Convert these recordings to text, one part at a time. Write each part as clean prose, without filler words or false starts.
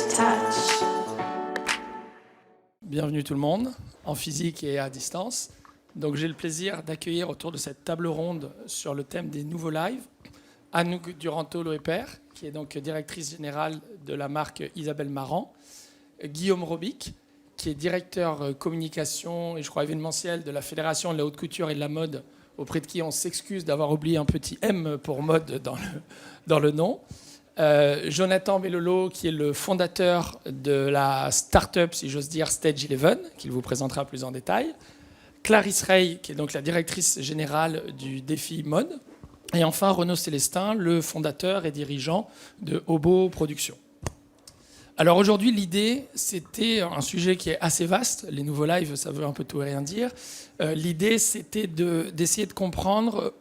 touch. Bienvenue tout le monde, en physique et à distance. Donc j'ai le plaisir d'accueillir autour de cette table ronde sur le thème des nouveaux lives Anouk Duranto-Loeper, qui est donc directrice générale de la marque Isabelle Marant, Guillaume Robic, qui est directeur communication et je crois événementiel de la Fédération de la haute couture et de la mode, auprès de qui on s'excuse d'avoir oublié un petit M pour mode dans le nom. Jonathan Bellolo, qui est le fondateur de la start-up, si j'ose dire, Stage 11, qu'il vous présentera plus en détail. Clarisse Rey, qui est donc la directrice générale du défi mode. Et enfin, Renaud Célestin, le fondateur et dirigeant de Hobo Productions. Alors aujourd'hui, l'idée, c'était un sujet qui est assez vaste. Les nouveaux lives, ça veut un peu tout et rien dire. L'idée, c'était d'essayer de comprendre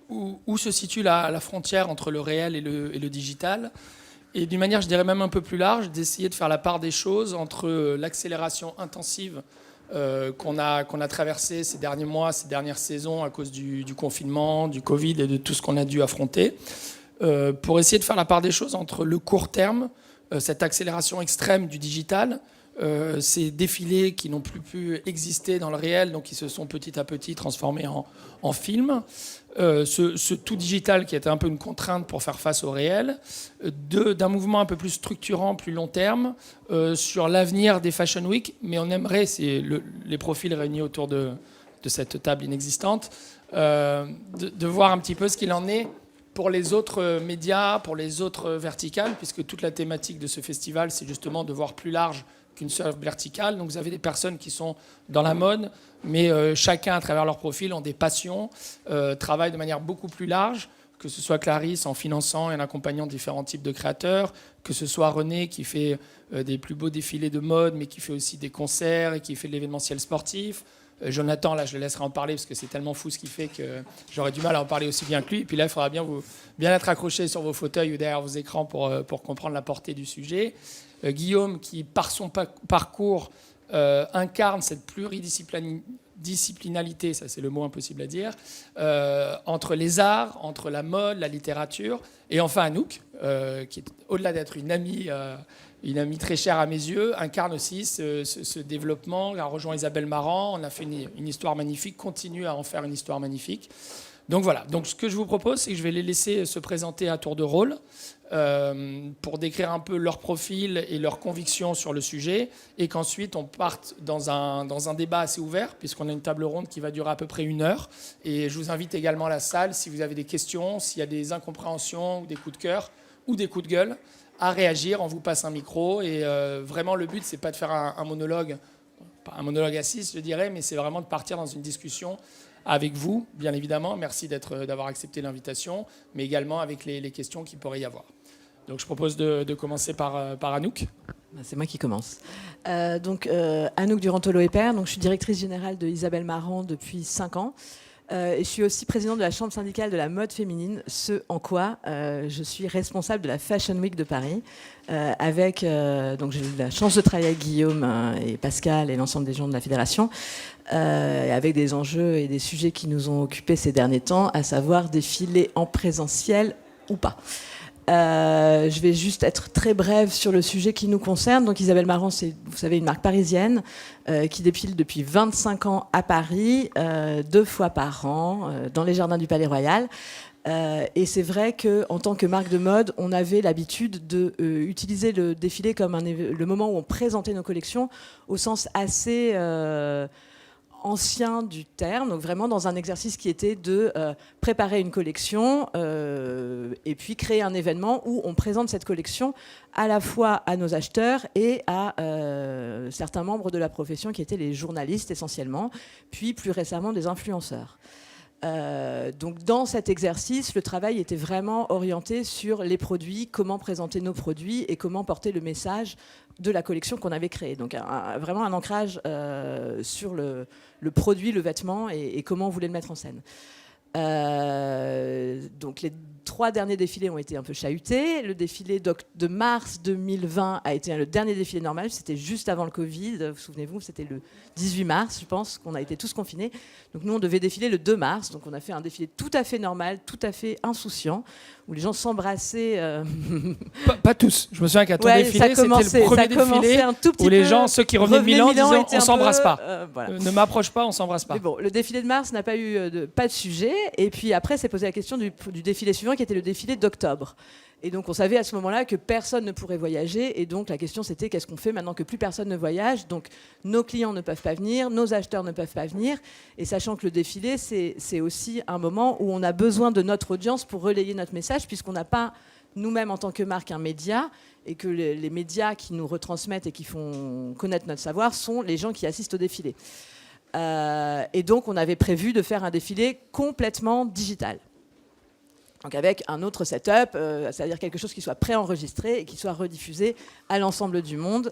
où se situe la frontière entre le réel et le digital. Et d'une manière, je dirais même un peu plus large, d'essayer de faire la part des choses entre l'accélération intensive qu'on a traversée ces derniers mois, ces dernières saisons à cause du confinement, du Covid et de tout ce qu'on a dû affronter, pour essayer de faire la part des choses entre le court terme, cette accélération extrême du digital, ces défilés qui n'ont plus pu exister dans le réel, donc qui se sont petit à petit transformés en films, ce tout digital qui était un peu une contrainte pour faire face au réel, d'un mouvement un peu plus structurant, plus long terme, sur l'avenir des Fashion Week, mais on aimerait, c'est les profils réunis autour de cette table inexistante, de voir un petit peu ce qu'il en est pour les autres médias, pour les autres verticales, puisque toute la thématique de ce festival, c'est justement de voir plus large qu'une seule verticale. Donc vous avez des personnes qui sont dans la mode, mais chacun, à travers leur profil, ont des passions, travaillent de manière beaucoup plus large, que ce soit Clarisse en finançant et en accompagnant différents types de créateurs, que ce soit René qui fait des plus beaux défilés de mode, mais qui fait aussi des concerts et qui fait de l'événementiel sportif. Jonathan, là, je le laisserai en parler parce que c'est tellement fou ce qu'il fait que j'aurais du mal à en parler aussi bien que lui. Et puis là, il faudra bien être accroché sur vos fauteuils ou derrière vos écrans pour comprendre la portée du sujet. Guillaume, qui, par son parcours, incarne cette pluridisciplinalité, ça c'est le mot impossible à dire, entre les arts, entre la mode, la littérature. Et enfin Anouk, qui est au-delà d'être une amie très chère à mes yeux, incarne aussi ce développement. Elle a rejoint Isabelle Marant, on a fait une histoire magnifique, continue à en faire une histoire magnifique. Donc voilà, donc ce que je vous propose, c'est que je vais les laisser se présenter à tour de rôle pour décrire un peu leur profil et leurs convictions sur le sujet, et qu'ensuite on parte dans un débat assez ouvert, puisqu'on a une table ronde qui va durer à peu près 1 heure. Et je vous invite également à la salle, si vous avez des questions, s'il y a des incompréhensions, ou des coups de cœur, ou des coups de gueule, à réagir. On vous passe un micro. Et vraiment, le but, c'est pas de faire un monologue, pas un monologue à 6, je dirais, mais c'est vraiment de partir dans une discussion avec vous, bien évidemment. Merci d'avoir accepté l'invitation, mais également avec les questions qu'il pourrait y avoir. Donc je propose de commencer par Anouk. C'est moi qui commence. Anouk Duranto-Loeper, je suis directrice générale de Isabelle Marant depuis 5 ans. Et je suis aussi présidente de la Chambre syndicale de la mode féminine, ce en quoi je suis responsable de la Fashion Week de Paris. J'ai eu la chance de travailler avec Guillaume et Pascal et l'ensemble des gens de la fédération, avec des enjeux et des sujets qui nous ont occupés ces derniers temps, à savoir défiler en présentiel ou pas. Je vais juste être très brève sur le sujet qui nous concerne. Donc Isabelle Marant, c'est, vous savez, une marque parisienne qui défile depuis 25 ans à Paris, 2 fois par an, dans les jardins du Palais Royal. Et c'est vrai qu'en tant que marque de mode, on avait l'habitude d'utiliser le défilé comme le moment où on présentait nos collections, au sens assez ancien du terme, donc vraiment dans un exercice qui était de préparer une collection et puis créer un événement où on présente cette collection à la fois à nos acheteurs et à certains membres de la profession qui étaient les journalistes essentiellement, puis plus récemment des influenceurs. Donc dans cet exercice, le travail était vraiment orienté sur les produits, comment présenter nos produits et comment porter le message de la collection qu'on avait créée. Donc vraiment un ancrage sur le produit, le vêtement et comment on voulait le mettre en scène. Donc les 3 derniers défilés ont été un peu chahutés. Le défilé de mars 2020 a été le dernier défilé normal. C'était juste avant le Covid. Vous souvenez-vous, c'était le 18 mars, je pense, qu'on a été tous confinés. Donc nous, on devait défiler le 2 mars. Donc on a fait un défilé tout à fait normal, tout à fait insouciant, où les gens s'embrassaient. Pas tous. Je me souviens qu'à ton défilé, c'était le premier défilé un tout petit où les peu, gens, ceux qui revenaient de Milan, disaient on s'embrasse pas. Voilà. Ne m'approche pas, on s'embrasse pas. Mais bon, le défilé de mars n'a pas eu pas de sujet. Et puis après, s'est posé la question du défilé suivant, qui était le défilé d'octobre. Et donc, on savait à ce moment-là que personne ne pourrait voyager. Et donc, la question, c'était qu'est-ce qu'on fait maintenant que plus personne ne voyage? Donc, nos clients ne peuvent pas venir, nos acheteurs ne peuvent pas venir. Et sachant que le défilé, c'est aussi un moment où on a besoin de notre audience pour relayer notre message, puisqu'on n'a pas, nous-mêmes, en tant que marque, un média, et que les médias qui nous retransmettent et qui font connaître notre savoir sont les gens qui assistent au défilé. Et donc, on avait prévu de faire un défilé complètement digital. Donc avec un autre setup, c'est-à-dire quelque chose qui soit préenregistré et qui soit rediffusé à l'ensemble du monde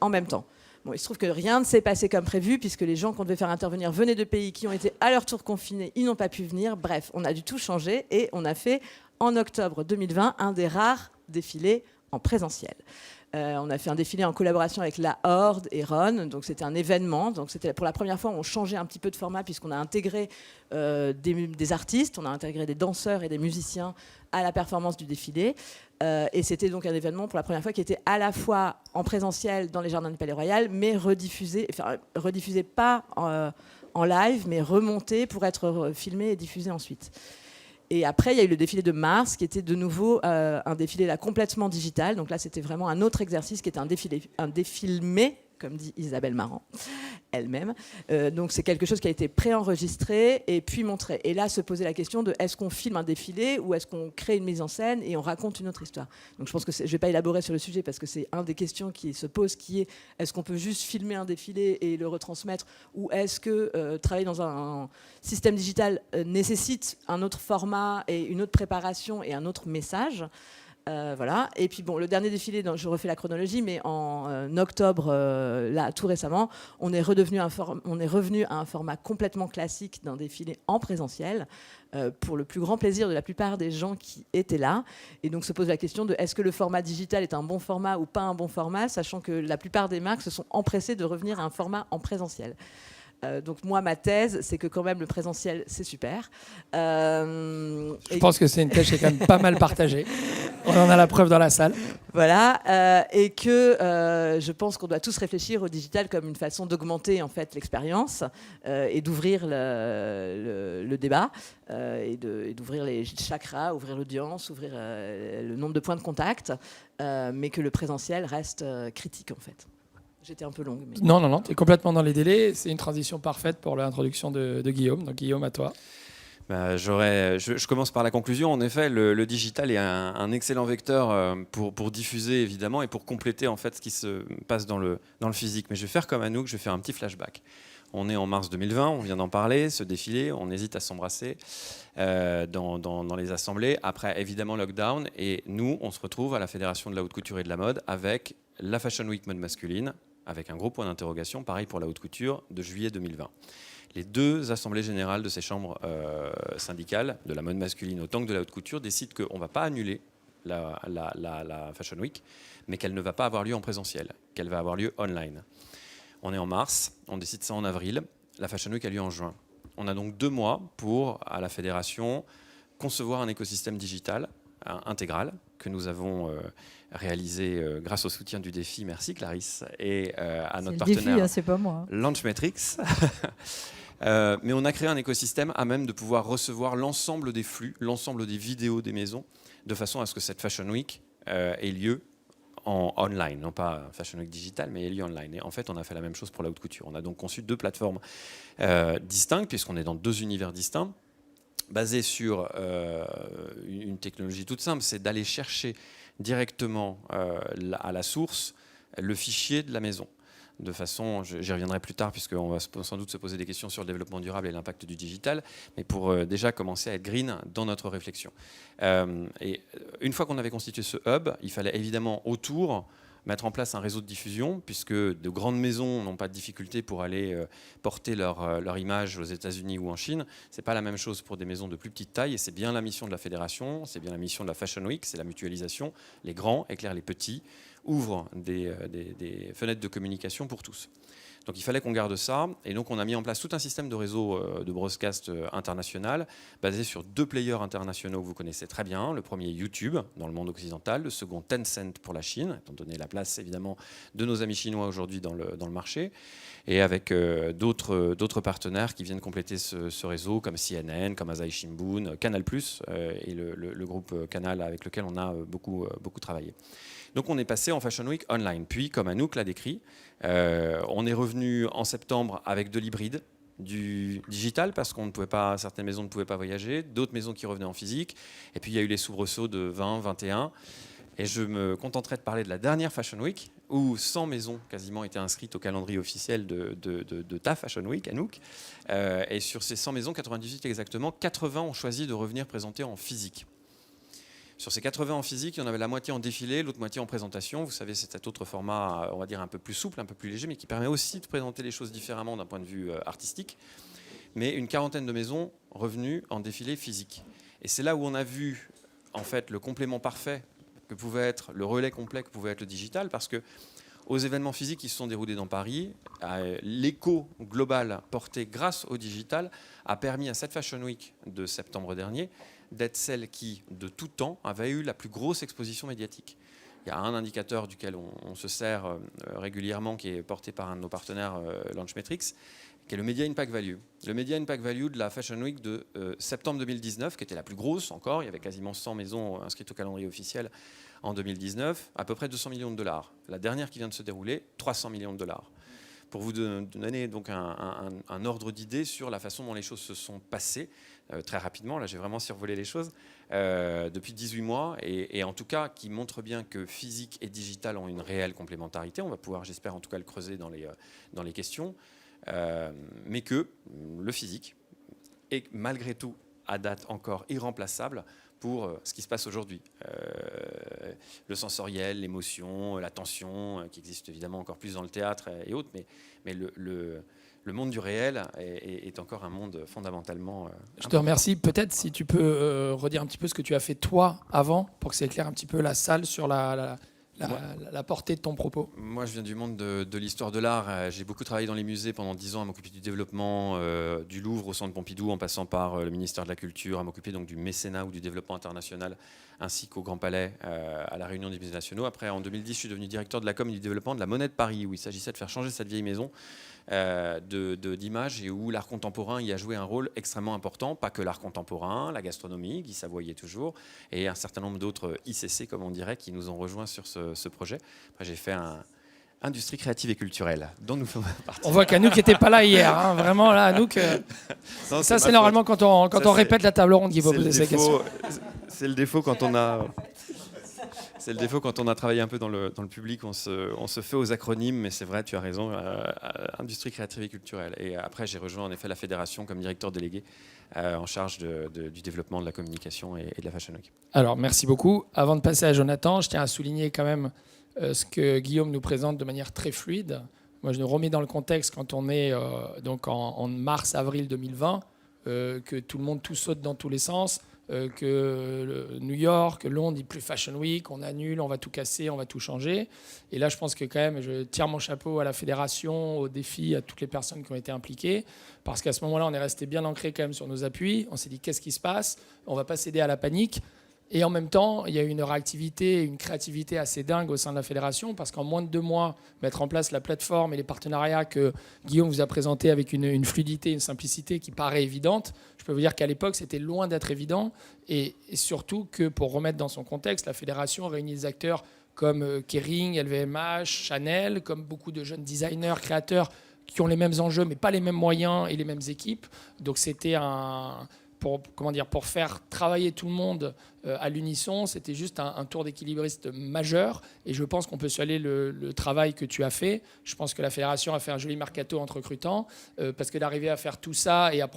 en même temps. Bon, il se trouve que rien ne s'est passé comme prévu, puisque les gens qu'on devait faire intervenir venaient de pays qui ont été à leur tour confinés, ils n'ont pas pu venir. Bref, on a dû tout changer et on a fait, en octobre 2020, un des rares défilés en présentiel. On a fait un défilé en collaboration avec la Horde et Ron, donc c'était un événement. Donc c'était pour la première fois, on changeait un petit peu de format, puisqu'on a intégré des artistes, on a intégré des danseurs et des musiciens à la performance du défilé. Et c'était donc un événement pour la première fois qui était à la fois en présentiel dans les jardins du Palais Royal, mais rediffusé pas en live, mais remonté pour être filmé et diffusé ensuite. Et après, il y a eu le défilé de mars, qui était de nouveau un défilé là, complètement digital. Donc là, c'était vraiment un autre exercice qui était un défilmé, comme dit Isabelle Marant, elle-même. Donc c'est quelque chose qui a été préenregistré et puis montré. Et là, se posait la question de est-ce qu'on filme un défilé ou est-ce qu'on crée une mise en scène et on raconte une autre histoire. Donc je pense que je ne vais pas élaborer sur le sujet parce que c'est une des questions qui se pose, qui est est-ce qu'on peut juste filmer un défilé et le retransmettre, ou est-ce que travailler dans un système digital nécessite un autre format et une autre préparation et un autre message. Voilà. Et puis bon, le dernier défilé, je refais la chronologie, mais en octobre, là, tout récemment, on est revenu à un format complètement classique d'un défilé en présentiel, pour le plus grand plaisir de la plupart des gens qui étaient là. Et donc se pose la question de est-ce que le format digital est un bon format ou pas un bon format, sachant que la plupart des marques se sont empressées de revenir à un format en présentiel. Donc moi, ma thèse, c'est que quand même le présentiel, c'est super. Je pense que c'est une thèse qui est quand même pas mal partagée. On en a la preuve dans la salle. Voilà, et que je pense qu'on doit tous réfléchir au digital comme une façon d'augmenter en fait l'expérience et d'ouvrir le débat et d'ouvrir les chakras, ouvrir l'audience, ouvrir le nombre de points de contact, mais que le présentiel reste critique en fait. J'étais un peu longue. Mais... Non, tu es complètement dans les délais. C'est une transition parfaite pour l'introduction de Guillaume. Donc Guillaume, à toi. Je commence par la conclusion. En effet, le digital est un excellent vecteur pour diffuser, évidemment, et pour compléter en fait ce qui se passe dans le physique. Mais je vais faire comme Anouk, je vais faire un petit flashback. On est en mars 2020, on vient d'en parler, ce défilé, on hésite à s'embrasser dans les assemblées. Après, évidemment, lockdown. Et nous, on se retrouve à la Fédération de la haute couture et de la mode avec la Fashion Week mode masculine, avec un gros point d'interrogation, pareil pour la haute couture, de juillet 2020. Les deux assemblées générales de ces chambres syndicales, de la mode masculine autant que de la haute couture, décident qu'on ne va pas annuler la Fashion Week, mais qu'elle ne va pas avoir lieu en présentiel, qu'elle va avoir lieu online. On est en mars, on décide ça en avril, la Fashion Week a lieu en juin. On a donc 2 mois pour, à la fédération, concevoir un écosystème digital intégral que nous avons réalisé grâce au soutien du défi, merci Clarisse, et à notre partenaire défi, c'est pas moi. Launchmetrics. Mais on a créé un écosystème à même de pouvoir recevoir l'ensemble des flux, l'ensemble des vidéos des maisons, de façon à ce que cette Fashion Week ait lieu en online, non pas Fashion Week digital, mais ait lieu online. Et en fait, on a fait la même chose pour la haute couture. On a donc conçu 2 plateformes distinctes, puisqu'on est dans 2 univers distincts, basés sur une technologie toute simple, c'est d'aller chercher directement à la source le fichier de la maison. De façon, j'y reviendrai plus tard puisqu'on va sans doute se poser des questions sur le développement durable et l'impact du digital, mais pour déjà commencer à être green dans notre réflexion. Et une fois qu'on avait constitué ce hub, il fallait évidemment autour mettre en place un réseau de diffusion, puisque de grandes maisons n'ont pas de difficulté pour aller porter leur image aux États-Unis ou en Chine. Ce n'est pas la même chose pour des maisons de plus petite taille, et c'est bien la mission de la fédération, c'est bien la mission de la Fashion Week, c'est la mutualisation. Les grands éclairent les petits, ouvrent des fenêtres de communication pour tous. Donc il fallait qu'on garde ça, et donc on a mis en place tout un système de réseau de broadcast international basé sur 2 players internationaux que vous connaissez très bien. Le premier, YouTube, dans le monde occidental. Le second, Tencent pour la Chine, étant donné la place évidemment de nos amis chinois aujourd'hui dans le marché, et avec d'autres partenaires qui viennent compléter ce réseau, comme CNN, comme Asahi Shimbun, Canal+, et le groupe Canal avec lequel on a beaucoup travaillé. Donc on est passé en Fashion Week online. Puis, comme Anouk l'a décrit, on est revenu en septembre avec de l'hybride, du digital, parce qu'on ne pouvait pas, certaines maisons ne pouvaient pas voyager, d'autres maisons qui revenaient en physique. Et puis il y a eu les soubresauts de 20, 21. Et je me contenterai de parler de la dernière Fashion Week, où 100 maisons quasiment étaient inscrites au calendrier officiel de ta Fashion Week, Anouk. Et sur ces 100 maisons, 98 exactement, 80 ont choisi de revenir présenter en physique. Sur ces 80 en physique, il y en avait la moitié en défilé, l'autre moitié en présentation. Vous savez, c'est cet autre format, on va dire, un peu plus souple, un peu plus léger, mais qui permet aussi de présenter les choses différemment d'un point de vue artistique. Mais une quarantaine de maisons revenues en défilé physique. Et c'est là où on a vu, en fait, le complément parfait que pouvait être, le relais complet que pouvait être le digital, parce que aux événements physiques qui se sont déroulés dans Paris, l'écho global porté grâce au digital a permis à cette Fashion Week de septembre dernier d'être celle qui, de tout temps, avait eu la plus grosse exposition médiatique. Il y a un indicateur duquel on se sert régulièrement, qui est porté par un de nos partenaires, Launchmetrics, qui est le Media Impact Value. Le Media Impact Value de la Fashion Week de septembre 2019, qui était la plus grosse encore, il y avait quasiment 100 maisons inscrites au calendrier officiel en 2019, à peu près 200 millions de dollars. La dernière qui vient de se dérouler, 300 millions de dollars. Pour vous donner donc un ordre d'idée sur la façon dont les choses se sont passées, très rapidement, là j'ai vraiment survolé les choses, depuis 18 mois, et en tout cas qui montre bien que physique et digital ont une réelle complémentarité. On va pouvoir, j'espère en tout cas, le creuser dans les questions, mais que le physique est malgré tout, à date encore, irremplaçable pour ce qui se passe aujourd'hui. Le sensoriel, l'émotion, la tension, qui existe évidemment encore plus dans le théâtre et autres, mais le monde du réel est encore un monde fondamentalement Je te remercie. Peut-être si tu peux redire un petit peu ce que tu as fait toi avant, pour que ça éclaire un petit peu la salle sur la portée de ton propos. Moi, je viens du monde de l'histoire de l'art. J'ai beaucoup travaillé dans les musées pendant 10 ans à m'occuper du développement du Louvre au Centre Pompidou, en passant par le ministère de la Culture, à m'occuper donc du mécénat ou du développement international, ainsi qu'au Grand Palais, à la Réunion des musées nationaux. Après, en 2010, je suis devenu directeur de la com et du développement de la Monnaie de Paris, où il s'agissait de faire changer cette vieille maison d'image, et où l'art contemporain y a joué un rôle extrêmement important. Pas que l'art contemporain, la gastronomie, Guy Savoyer toujours, et un certain nombre d'autres ICC, comme on dirait, qui nous ont rejoints sur ce projet. Après, j'ai fait industrie créative et culturelle, dont nous faisons partie. On voit qu'Anouk n'était pas là hier, hein. Vraiment là, Anouk. Non, ça, c'est normalement quand on répète la table ronde qu'il faut poser ces questions. C'est le défaut quand on a. C'est le défaut quand on a travaillé un peu dans le public, on se fait aux acronymes, mais c'est vrai, tu as raison, industrie créative et culturelle. Et après, j'ai rejoint en effet la fédération comme directeur délégué en charge du développement de la communication et de la Fashion Week. Alors, merci beaucoup. Avant de passer à Jonathan, je tiens à souligner quand même ce que Guillaume nous présente de manière très fluide. Moi, je nous remets dans le contexte quand on est donc en mars-avril 2020, que tout saute dans tous les sens. Que New York, Londres, il plus Fashion Week, on annule, on va tout casser, on va tout changer. Et là, je pense que quand même, je tire mon chapeau à la fédération, au défi, à toutes les personnes qui ont été impliquées, parce qu'à ce moment-là, on est resté bien ancré quand même sur nos appuis. On s'est dit, qu'est-ce qui se passe ? On ne va pas céder à la panique. Et en même temps, il y a eu une réactivité, une créativité assez dingue au sein de la fédération, parce qu'en moins de 2 mois, mettre en place la plateforme et les partenariats que Guillaume vous a présentés avec une fluidité, une simplicité qui paraît évidente, je peux vous dire qu'à l'époque, c'était loin d'être évident. Et surtout que, pour remettre dans son contexte, la fédération réunit des acteurs comme Kering, LVMH, Chanel, comme beaucoup de jeunes designers, créateurs qui ont les mêmes enjeux, mais pas les mêmes moyens et les mêmes équipes. Donc c'était pour faire travailler tout le monde à l'unisson, c'était juste un tour d'équilibriste majeur. Et je pense qu'on peut saluer le travail que tu as fait. Je pense que la fédération a fait un joli mercato entre recrutants, parce que d'arriver à faire tout ça et à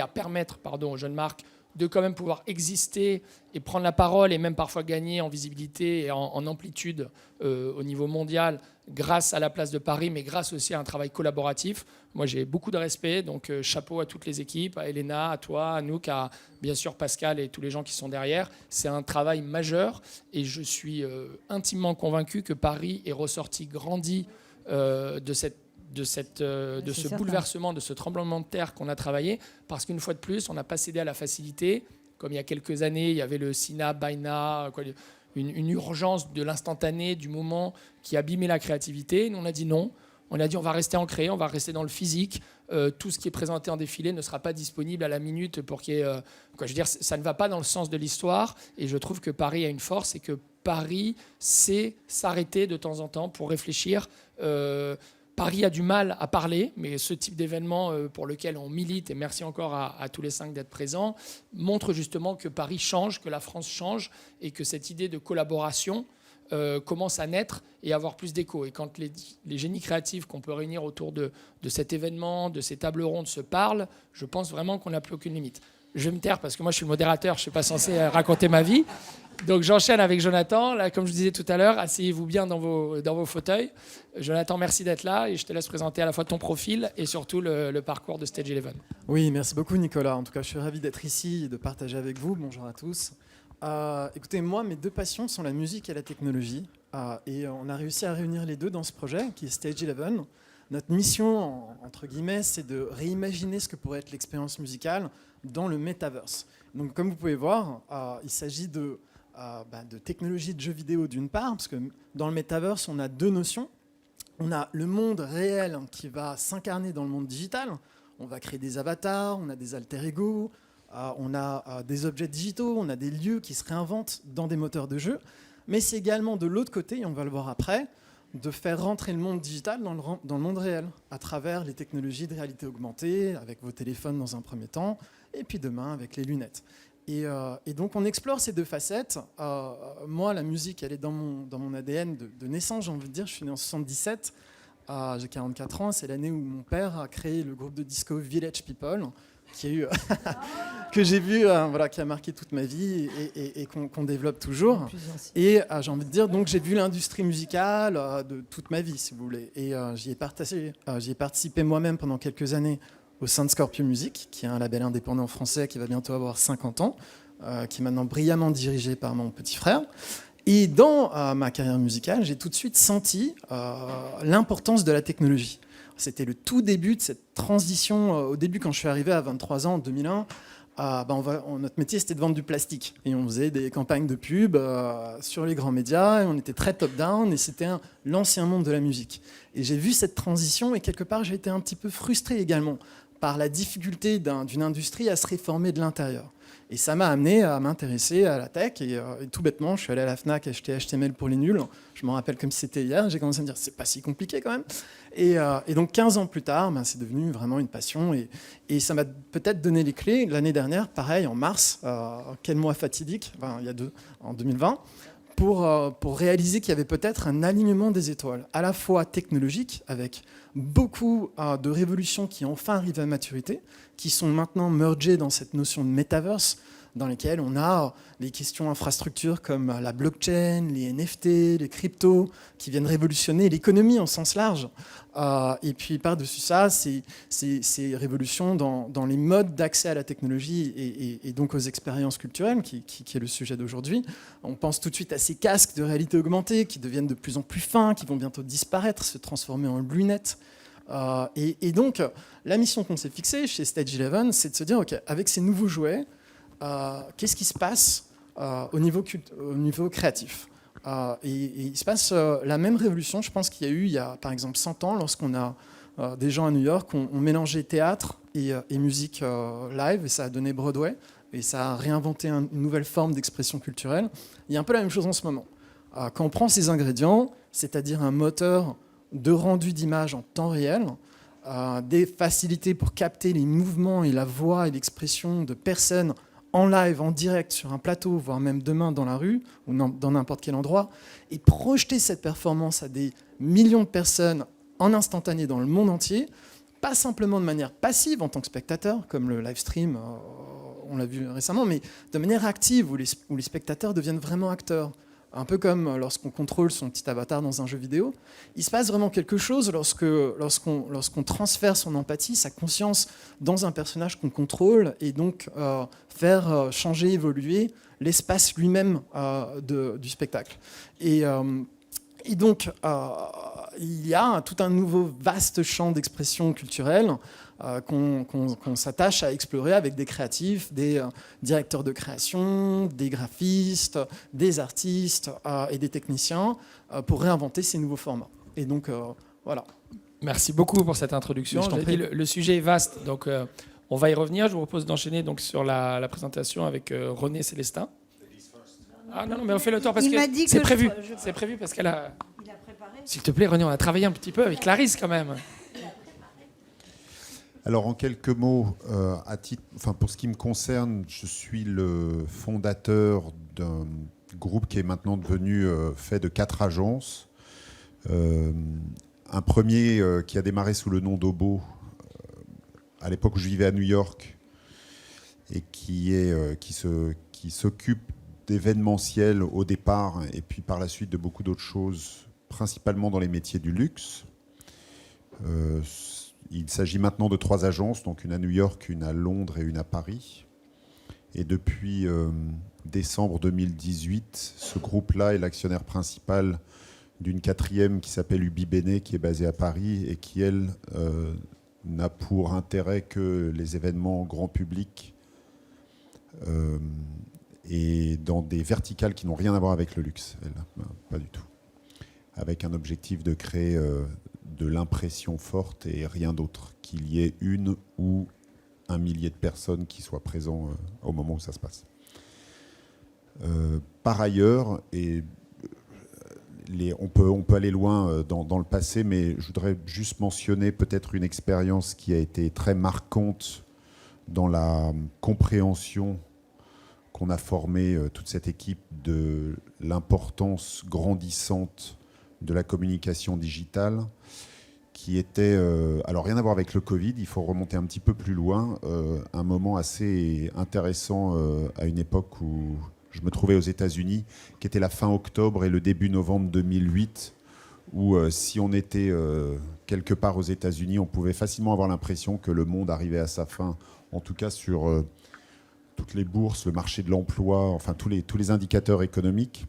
permettre aux jeunes marques de quand même pouvoir exister et prendre la parole et même parfois gagner en visibilité et en amplitude au niveau mondial grâce à la place de Paris, mais grâce aussi à un travail collaboratif. Moi, j'ai beaucoup de respect, donc chapeau à toutes les équipes, à Elena, à toi, à Anouk, à bien sûr Pascal et tous les gens qui sont derrière. C'est un travail majeur et je suis intimement convaincu que Paris est ressorti grandi de ce bouleversement, de ce tremblement de terre qu'on a travaillé, parce qu'une fois de plus, on n'a pas cédé à la facilité. Comme il y a quelques années, il y avait le Sina, Baina, une urgence de l'instantané, du moment qui abîmait la créativité. Nous, on a dit non. On a dit on va rester ancré, on va rester dans le physique. Tout ce qui est présenté en défilé ne sera pas disponible à la minute pour qu'il y ait... je veux dire, ça ne va pas dans le sens de l'histoire. Et je trouve que Paris a une force et que Paris sait s'arrêter de temps en temps pour réfléchir. Paris a du mal à parler, mais ce type d'événement pour lequel on milite, et merci encore à tous les 5 d'être présents, montre justement que Paris change, que la France change, et que cette idée de collaboration commence à naître et avoir plus d'écho. Et quand les génies créatifs qu'on peut réunir autour de cet événement, de ces tables rondes se parlent, je pense vraiment qu'on n'a plus aucune limite. Je vais me taire parce que moi je suis le modérateur, je ne suis pas censé raconter ma vie. Donc j'enchaîne avec Jonathan. Là, comme je disais tout à l'heure, asseyez-vous bien dans vos fauteuils. Jonathan, merci d'être là et je te laisse présenter à la fois ton profil et surtout le parcours de Stage 11. Oui, merci beaucoup Nicolas. En tout cas, je suis ravi d'être ici et de partager avec vous. Bonjour à tous. Écoutez, moi, mes 2 passions sont la musique et la technologie. Et on a réussi à réunir les deux dans ce projet qui est Stage 11. Notre mission, entre guillemets, c'est de réimaginer ce que pourrait être l'expérience musicale dans le metaverse. Donc, comme vous pouvez voir, il s'agit de technologie de jeux vidéo d'une part, parce que dans le metaverse, on a 2 notions. On a le monde réel qui va s'incarner dans le monde digital. On va créer des avatars, on a des alter ego, on a des objets digitaux, on a des lieux qui se réinventent dans des moteurs de jeu. Mais c'est également de l'autre côté, et on va le voir après, de faire rentrer le monde digital dans le monde réel, à travers les technologies de réalité augmentée, avec vos téléphones dans un premier temps, et puis demain avec les lunettes. Et donc on explore ces 2 facettes. Moi, la musique, elle est dans mon ADN de naissance, j'ai envie de dire. Je suis né en 77, j'ai 44 ans. C'est l'année où mon père a créé le groupe de disco Village People, que j'ai vu, qui a marqué toute ma vie et qu'on développe toujours. Et j'ai envie de dire, donc j'ai vu l'industrie musicale de toute ma vie, si vous voulez. Et j'y ai participé moi-même pendant quelques années au sein de Scorpio Music, qui est un label indépendant français qui va bientôt avoir 50 ans, qui est maintenant brillamment dirigé par mon petit frère. Et dans ma carrière musicale, j'ai tout de suite senti l'importance de la technologie. C'était le tout début de cette transition. Au début, quand je suis arrivé à 23 ans, en 2001, notre métier, c'était de vendre du plastique. Et on faisait des campagnes de pub sur les grands médias. Et on était très top-down. Et c'était l'ancien monde de la musique. Et j'ai vu cette transition. Et quelque part, j'ai été un petit peu frustré également par la difficulté d'une industrie à se réformer de l'intérieur. Et ça m'a amené à m'intéresser à la tech. Et tout bêtement, je suis allé à la Fnac acheter HTML pour les nuls. Je m'en rappelle comme si c'était hier. J'ai commencé à me dire, c'est pas si compliqué quand même. Et donc 15 ans plus tard, c'est devenu vraiment une passion. Et ça m'a peut-être donné les clés. L'année dernière, pareil, en mars, quel mois fatidique, en 2020, pour réaliser qu'il y avait peut-être un alignement des étoiles, à la fois technologique, avec beaucoup de révolutions qui enfin arrivent à maturité, qui sont maintenant mergées dans cette notion de metaverse, dans lesquelles on a les questions infrastructures comme la blockchain, les NFT, les cryptos, qui viennent révolutionner l'économie en sens large. Et puis par-dessus ça, ces révolutions dans les modes d'accès à la technologie et donc aux expériences culturelles, qui est le sujet d'aujourd'hui. On pense tout de suite à ces casques de réalité augmentée qui deviennent de plus en plus fins, qui vont bientôt disparaître, se transformer en lunettes. Et donc, la mission qu'on s'est fixée chez Stage 11, c'est de se dire, OK, avec ces nouveaux jouets, qu'est-ce qui se passe au niveau créatif et il se passe la même révolution, je pense qu'il y a eu, il y a par exemple 100 ans, lorsqu'on a des gens à New York ont mélangé théâtre et musique live, et ça a donné Broadway, et ça a réinventé une nouvelle forme d'expression culturelle. Il y a un peu la même chose en ce moment. Quand on prend ces ingrédients, c'est-à-dire un moteur de rendu d'image en temps réel, des facilités pour capter les mouvements et la voix et l'expression de personnes en live, en direct, sur un plateau, voire même demain dans la rue, ou dans n'importe quel endroit, et projeter cette performance à des millions de personnes en instantané dans le monde entier, pas simplement de manière passive en tant que spectateur, comme le live stream, on l'a vu récemment, mais de manière active, où les spectateurs deviennent vraiment acteurs. Un peu comme lorsqu'on contrôle son petit avatar dans un jeu vidéo. Il se passe vraiment quelque chose lorsqu'on transfère son empathie, sa conscience dans un personnage qu'on contrôle, et donc faire changer, évoluer l'espace lui-même du spectacle. Et donc, il y a tout un nouveau vaste champ d'expression culturelle qu'on s'attache à explorer avec des créatifs, des directeurs de création, des graphistes, des artistes et des techniciens pour réinventer ces nouveaux formats. Et donc, voilà. Merci beaucoup pour cette introduction. Le sujet est vaste, donc on va y revenir. Je vous propose d'enchaîner donc, sur la présentation avec René Célestin. Ah non, mais on fait le tour parce que c'est prévu. C'est prévu parce qu'elle a... Il a préparé. S'il te plaît, René, on a travaillé un petit peu avec Clarisse quand même. Alors, en quelques mots, pour ce qui me concerne, je suis le fondateur d'un groupe qui est maintenant devenu fait de 4 agences. Un premier qui a démarré sous le nom d'Obo, à l'époque où je vivais à New York, et qui s'occupe d'événementiel au départ, et puis par la suite de beaucoup d'autres choses, principalement dans les métiers du luxe. Il s'agit maintenant de 3 agences, donc une à New York, une à Londres et une à Paris. Et depuis décembre 2018, ce groupe-là est l'actionnaire principal d'une 4e qui s'appelle Ubi Bene, qui est basée à Paris et qui, elle, n'a pour intérêt que les événements grand public et dans des verticales qui n'ont rien à voir avec le luxe. Elle, pas du tout. Avec un objectif de créer de l'impression forte et rien d'autre, qu'il y ait 1 ou 1 millier de personnes qui soient présents au moment où ça se passe. Par ailleurs, et on peut aller loin dans le passé, mais je voudrais juste mentionner peut-être une expérience qui a été très marquante dans la compréhension qu'on a formée, toute cette équipe, de l'importance grandissante de la communication digitale, qui était, alors rien à voir avec le Covid, il faut remonter un petit peu plus loin, un moment assez intéressant à une époque où je me trouvais aux États-Unis, qui était la fin octobre et le début novembre 2008, où si on était quelque part aux États-Unis, on pouvait facilement avoir l'impression que le monde arrivait à sa fin, en tout cas sur toutes les bourses, le marché de l'emploi, enfin tous les indicateurs économiques.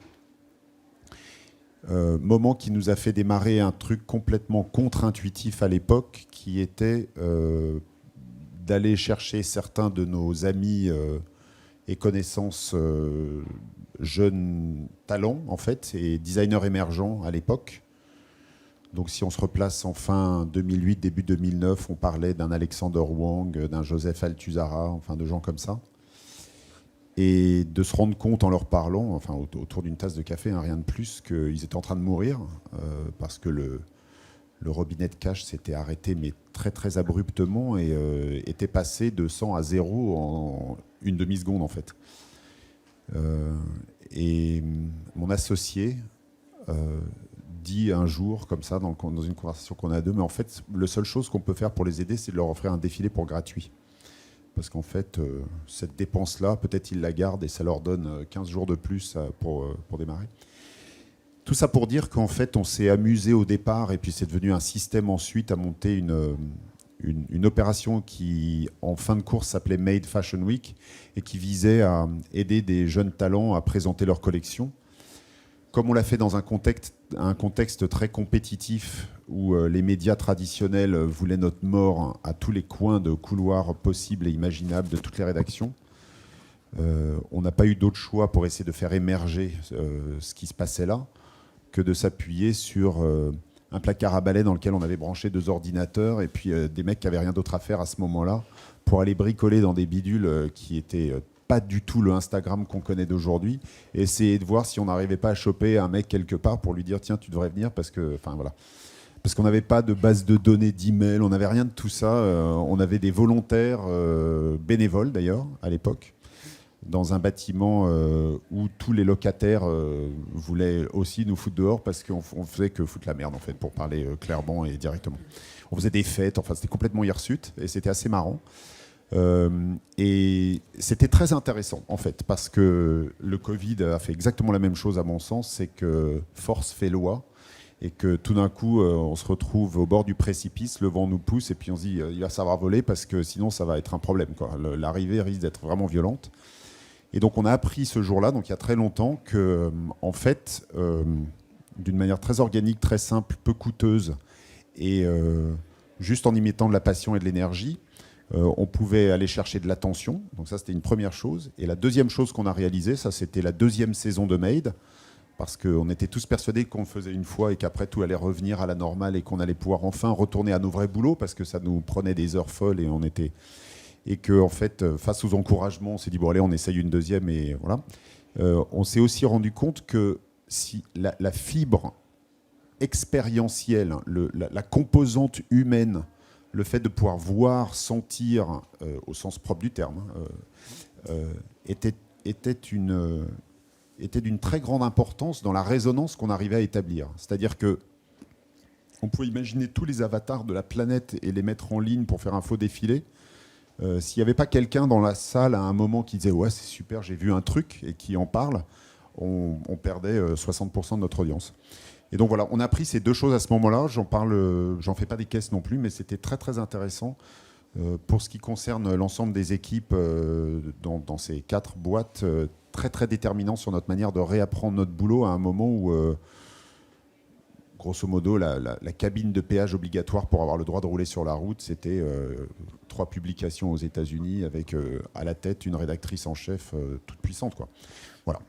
Moment qui nous a fait démarrer un truc complètement contre-intuitif à l'époque, qui était d'aller chercher certains de nos amis et connaissances, jeunes talents en fait, et designers émergents à l'époque. Donc si on se replace en fin 2008, début 2009, on parlait d'un Alexander Wang, d'un Joseph Altuzarra, enfin de gens comme ça. Et de se rendre compte en leur parlant, enfin autour d'une tasse de café, hein, rien de plus, qu'ils étaient en train de mourir parce que le robinet de cash s'était arrêté, mais très très abruptement, et était passé de 100 à 0 en une demi-seconde en fait. Et mon associé dit un jour, comme ça, dans une conversation qu'on a à deux, mais en fait, la seule chose qu'on peut faire pour les aider, c'est de leur offrir un défilé pour gratuit. Parce qu'en fait, cette dépense-là, peut-être ils la gardent et ça leur donne 15 jours de plus pour démarrer. Tout ça pour dire qu'en fait, on s'est amusé au départ et puis c'est devenu un système ensuite à monter une opération qui, en fin de course, s'appelait Made Fashion Week et qui visait à aider des jeunes talents à présenter leur collection. Comme on l'a fait dans un contexte très compétitif où les médias traditionnels voulaient notre mort à tous les coins de couloirs possibles et imaginables de toutes les rédactions, on n'a pas eu d'autre choix pour essayer de faire émerger ce qui se passait là que de s'appuyer sur un placard à balai dans lequel on avait branché 2 ordinateurs et puis des mecs qui n'avaient rien d'autre à faire à ce moment-là pour aller bricoler dans des bidules qui étaient pas du tout le Instagram qu'on connaît d'aujourd'hui, et essayer de voir si on n'arrivait pas à choper un mec quelque part pour lui dire tiens, tu devrais venir parce que, enfin voilà, parce qu'on n'avait pas de base de données d'email, on n'avait rien de tout ça. On avait des volontaires bénévoles d'ailleurs à l'époque, dans un bâtiment où tous les locataires voulaient aussi nous foutre dehors parce qu'on faisait que foutre la merde en fait, pour parler clairement et directement. On faisait des fêtes, enfin c'était complètement hirsute et c'était assez marrant. Et c'était très intéressant, en fait, parce que le Covid a fait exactement la même chose, à mon sens, c'est que force fait loi, et que tout d'un coup, on se retrouve au bord du précipice, le vent nous pousse, et puis on se dit, il va savoir voler, parce que sinon, ça va être un problème, quoi. L'arrivée risque d'être vraiment violente. Et donc, on a appris ce jour-là, donc il y a très longtemps, que, en fait, d'une manière très organique, très simple, peu coûteuse, et juste en y mettant de la passion et de l'énergie, on pouvait aller chercher de l'attention. Donc ça, c'était une première chose. Et la deuxième chose qu'on a réalisée, ça, c'était la deuxième saison de Made, parce qu'on était tous persuadés qu'on le faisait une fois et qu'après tout allait revenir à la normale et qu'on allait pouvoir enfin retourner à nos vrais boulots, parce que ça nous prenait des heures folles et que, en fait, face aux encouragements, on s'est dit, bon, allez, on essaye une deuxième, et voilà. On s'est aussi rendu compte que si la fibre expérientielle, la composante humaine, le fait de pouvoir voir, sentir, au sens propre du terme, était d'une très grande importance dans la résonance qu'on arrivait à établir. C'est-à-dire que on pouvait imaginer tous les avatars de la planète et les mettre en ligne pour faire un faux défilé. S'il n'y avait pas quelqu'un dans la salle à un moment qui disait « Ouais, c'est super, j'ai vu un truc » et qui en parle, on perdait 60% de notre audience. Et donc voilà, on a pris ces deux choses à ce moment-là. J'en fais pas des caisses non plus, mais c'était très très intéressant pour ce qui concerne l'ensemble des équipes dans ces 4 boîtes, très très déterminant sur notre manière de réapprendre notre boulot à un moment où, grosso modo, la cabine de péage obligatoire pour avoir le droit de rouler sur la route, c'était 3 publications aux États-Unis avec à la tête une rédactrice en chef toute puissante, quoi. Voilà.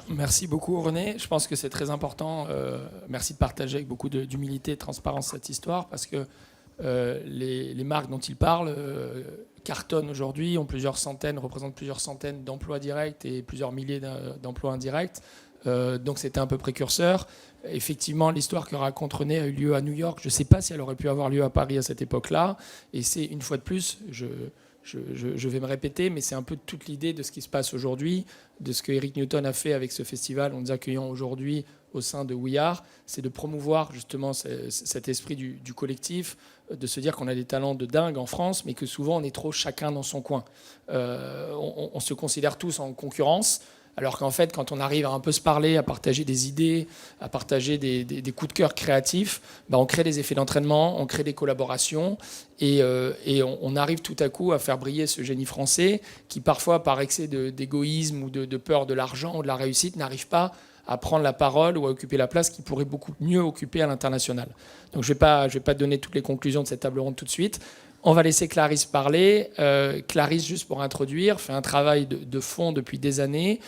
Merci beaucoup René, je pense que c'est très important. Merci de partager avec beaucoup d'humilité et de transparence cette histoire, parce que les marques dont il parle cartonnent aujourd'hui, représentent plusieurs centaines d'emplois directs et plusieurs milliers d'emplois indirects. Donc c'était un peu précurseur. Effectivement, l'histoire que raconte René a eu lieu à New York. Je ne sais pas si elle aurait pu avoir lieu à Paris à cette époque-là. Et c'est, une fois de plus, je vais me répéter, mais c'est un peu toute l'idée de ce qui se passe aujourd'hui, de ce que Eric Newton a fait avec ce festival en nous accueillant aujourd'hui au sein de We Are, c'est de promouvoir justement cet esprit du collectif, de se dire qu'on a des talents de dingue en France, mais que souvent on est trop chacun dans son coin. On se considère tous en concurrence, alors qu'en fait, quand on arrive à un peu se parler, à partager des idées, à partager des coups de cœur créatifs, on crée des effets d'entraînement, on crée des collaborations et on arrive tout à coup à faire briller ce génie français qui, parfois, par excès d'égoïsme ou de peur de l'argent ou de la réussite, n'arrive pas à prendre la parole ou à occuper la place qu'il pourrait beaucoup mieux occuper à l'international. Donc je vais pas donner toutes les conclusions de cette table ronde tout de suite. On va laisser Clarisse parler. Clarisse, juste pour introduire, fait un travail de fond depuis des années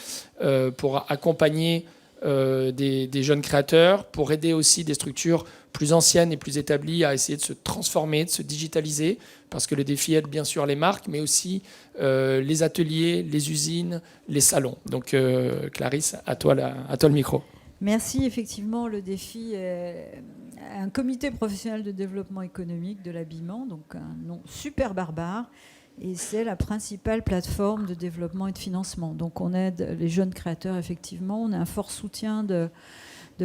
pour accompagner des jeunes créateurs, pour aider aussi des structures plus anciennes et plus établies à essayer de se transformer, de se digitaliser, parce que le défi aide bien sûr les marques, mais aussi les ateliers, les usines, les salons. Donc Clarisse, à toi le micro. Merci. Effectivement, le défi est un comité professionnel de développement économique de l'habillement, donc un nom super barbare, et c'est la principale plateforme de développement et de financement. Donc on aide les jeunes créateurs, effectivement. On a un fort soutien de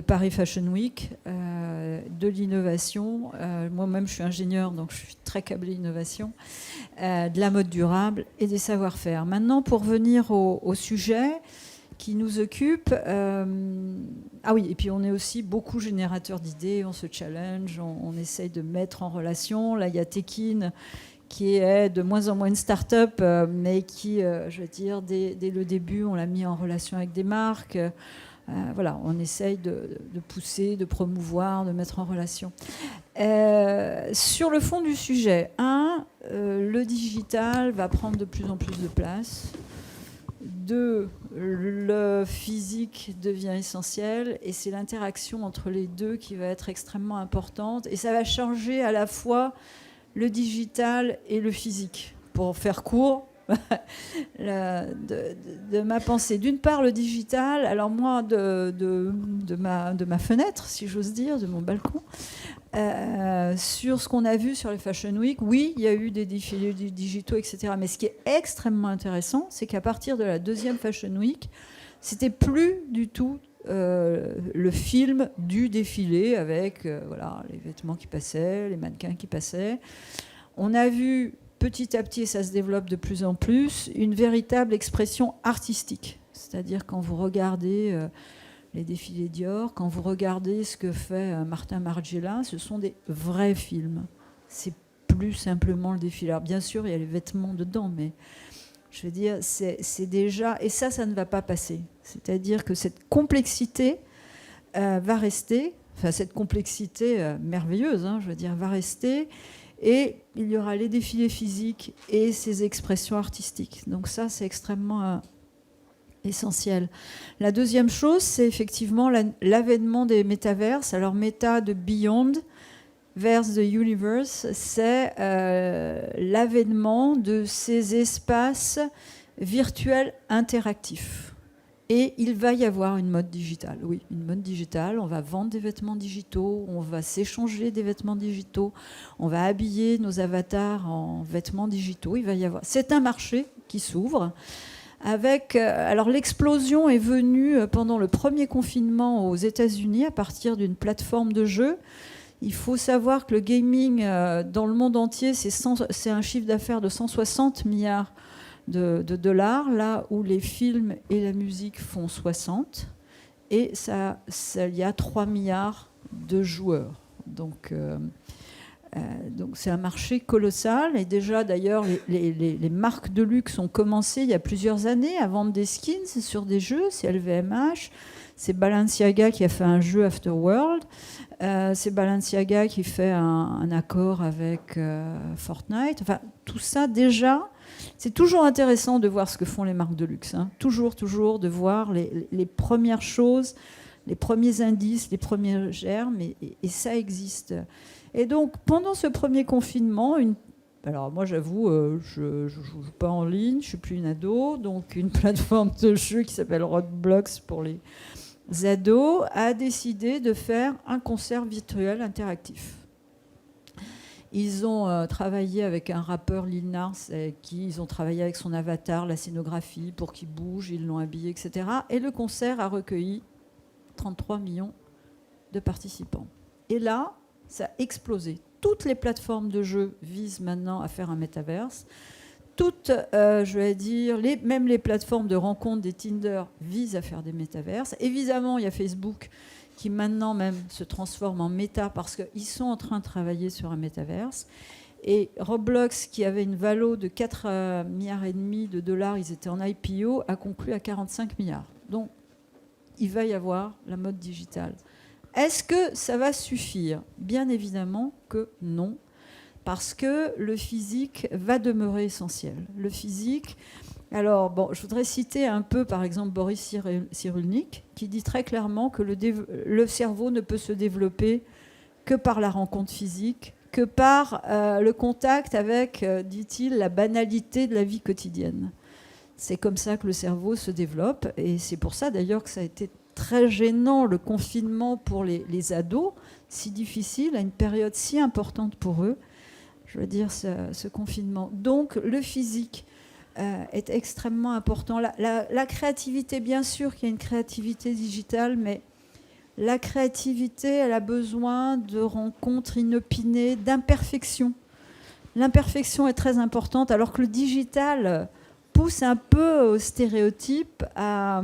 Paris Fashion Week, de l'innovation. Moi-même, je suis ingénieure, donc je suis très câblée innovation, de la mode durable et des savoir-faire. Maintenant, pour venir au sujet qui nous occupe. Ah oui, et puis on est aussi beaucoup générateurs d'idées, on se challenge, on essaye de mettre en relation. Là, il y a Tekin, qui est de moins en moins une start-up, mais qui, je veux dire, dès le début, on l'a mis en relation avec des marques. Voilà, on essaye de pousser, de promouvoir, de mettre en relation. Sur le fond du sujet, le digital va prendre de plus en plus de place. 2, le physique devient essentiel et c'est l'interaction entre les deux qui va être extrêmement importante. Et ça va changer à la fois le digital et le physique. Pour faire court, de ma pensée. D'une part, le digital, alors moi, de ma fenêtre, si j'ose dire, de mon balcon, sur ce qu'on a vu sur les Fashion Week, oui, il y a eu des défilés digitaux, etc. Mais ce qui est extrêmement intéressant, c'est qu'à partir de la deuxième Fashion Week, c'était plus du tout le film du défilé avec voilà, les vêtements qui passaient, les mannequins qui passaient. On a vu petit à petit, ça se développe de plus en plus, une véritable expression artistique. C'est-à-dire quand vous regardez les défilés Dior, quand vous regardez ce que fait Martin Margiela, ce sont des vrais films. C'est plus simplement le défilé. Alors bien sûr, il y a les vêtements dedans, mais je veux dire, c'est déjà... Et ça ne va pas passer. C'est-à-dire que cette complexité va rester, enfin cette complexité merveilleuse, je veux dire, va rester, et il y aura les défilés physiques et ces expressions artistiques. Donc ça, c'est extrêmement essentiel. La deuxième chose, c'est effectivement l'avènement des métaverses. Alors méta de Beyond, verse the universe, c'est l'avènement de ces espaces virtuels interactifs. Et il va y avoir une mode digitale, oui, une mode digitale. On va vendre des vêtements digitaux, on va s'échanger des vêtements digitaux, on va habiller nos avatars en vêtements digitaux. Il va y avoir. C'est un marché qui s'ouvre. Alors l'explosion est venue pendant le premier confinement aux États-Unis à partir d'une plateforme de jeu. Il faut savoir que le gaming dans le monde entier, c'est un chiffre d'affaires de 160 milliards de dollars, là où les films et la musique font 60. Et il y a 3 milliards de joueurs. Donc c'est un marché colossal. Et déjà, d'ailleurs, les marques de luxe ont commencé il y a plusieurs années à vendre des skins sur des jeux. C'est LVMH, c'est Balenciaga qui a fait un jeu Afterworld. C'est Balenciaga qui fait un accord avec Fortnite. Enfin, tout ça, déjà, c'est toujours intéressant de voir ce que font les marques de luxe. Toujours de voir les premières choses, les premiers indices, les premiers germes, et ça existe. Et donc, pendant ce premier confinement, alors moi j'avoue, je ne joue pas en ligne, je ne suis plus une ado, donc une plateforme de jeu qui s'appelle Roblox pour les ados a décidé de faire un concert virtuel interactif. Ils ont travaillé avec un rappeur, Lil Nas, ils ont travaillé avec son avatar, la scénographie pour qu'il bouge, ils l'ont habillé, etc. Et le concert a recueilli 33 millions de participants. Et là, ça a explosé. Toutes les plateformes de jeux visent maintenant à faire un métaverse. Toutes, je vais dire, même les plateformes de rencontres des Tinder visent à faire des métaverses. Évidemment, il y a Facebook qui maintenant même se transforme en méta parce qu'ils sont en train de travailler sur un métaverse. Et Roblox, qui avait une valo de 4,5 milliards de dollars, ils étaient en IPO, a conclu à 45 milliards. Donc, il va y avoir la mode digitale. Est-ce que ça va suffire ? Bien évidemment que non, parce que le physique va demeurer essentiel. Le physique, alors bon, je voudrais citer un peu par exemple Boris Cyrulnik, qui dit très clairement que le cerveau ne peut se développer que par la rencontre physique, que par le contact avec, dit-il, la banalité de la vie quotidienne. C'est comme ça que le cerveau se développe, et c'est pour ça d'ailleurs que ça a été très gênant, le confinement pour les ados, si difficile, à une période si importante pour eux, je veux dire, ce confinement. Donc, le physique est extrêmement important. La créativité, bien sûr qu'il y a une créativité digitale, mais la créativité, elle a besoin de rencontres inopinées, d'imperfection. L'imperfection est très importante, alors que le digital pousse un peu au stéréotype, à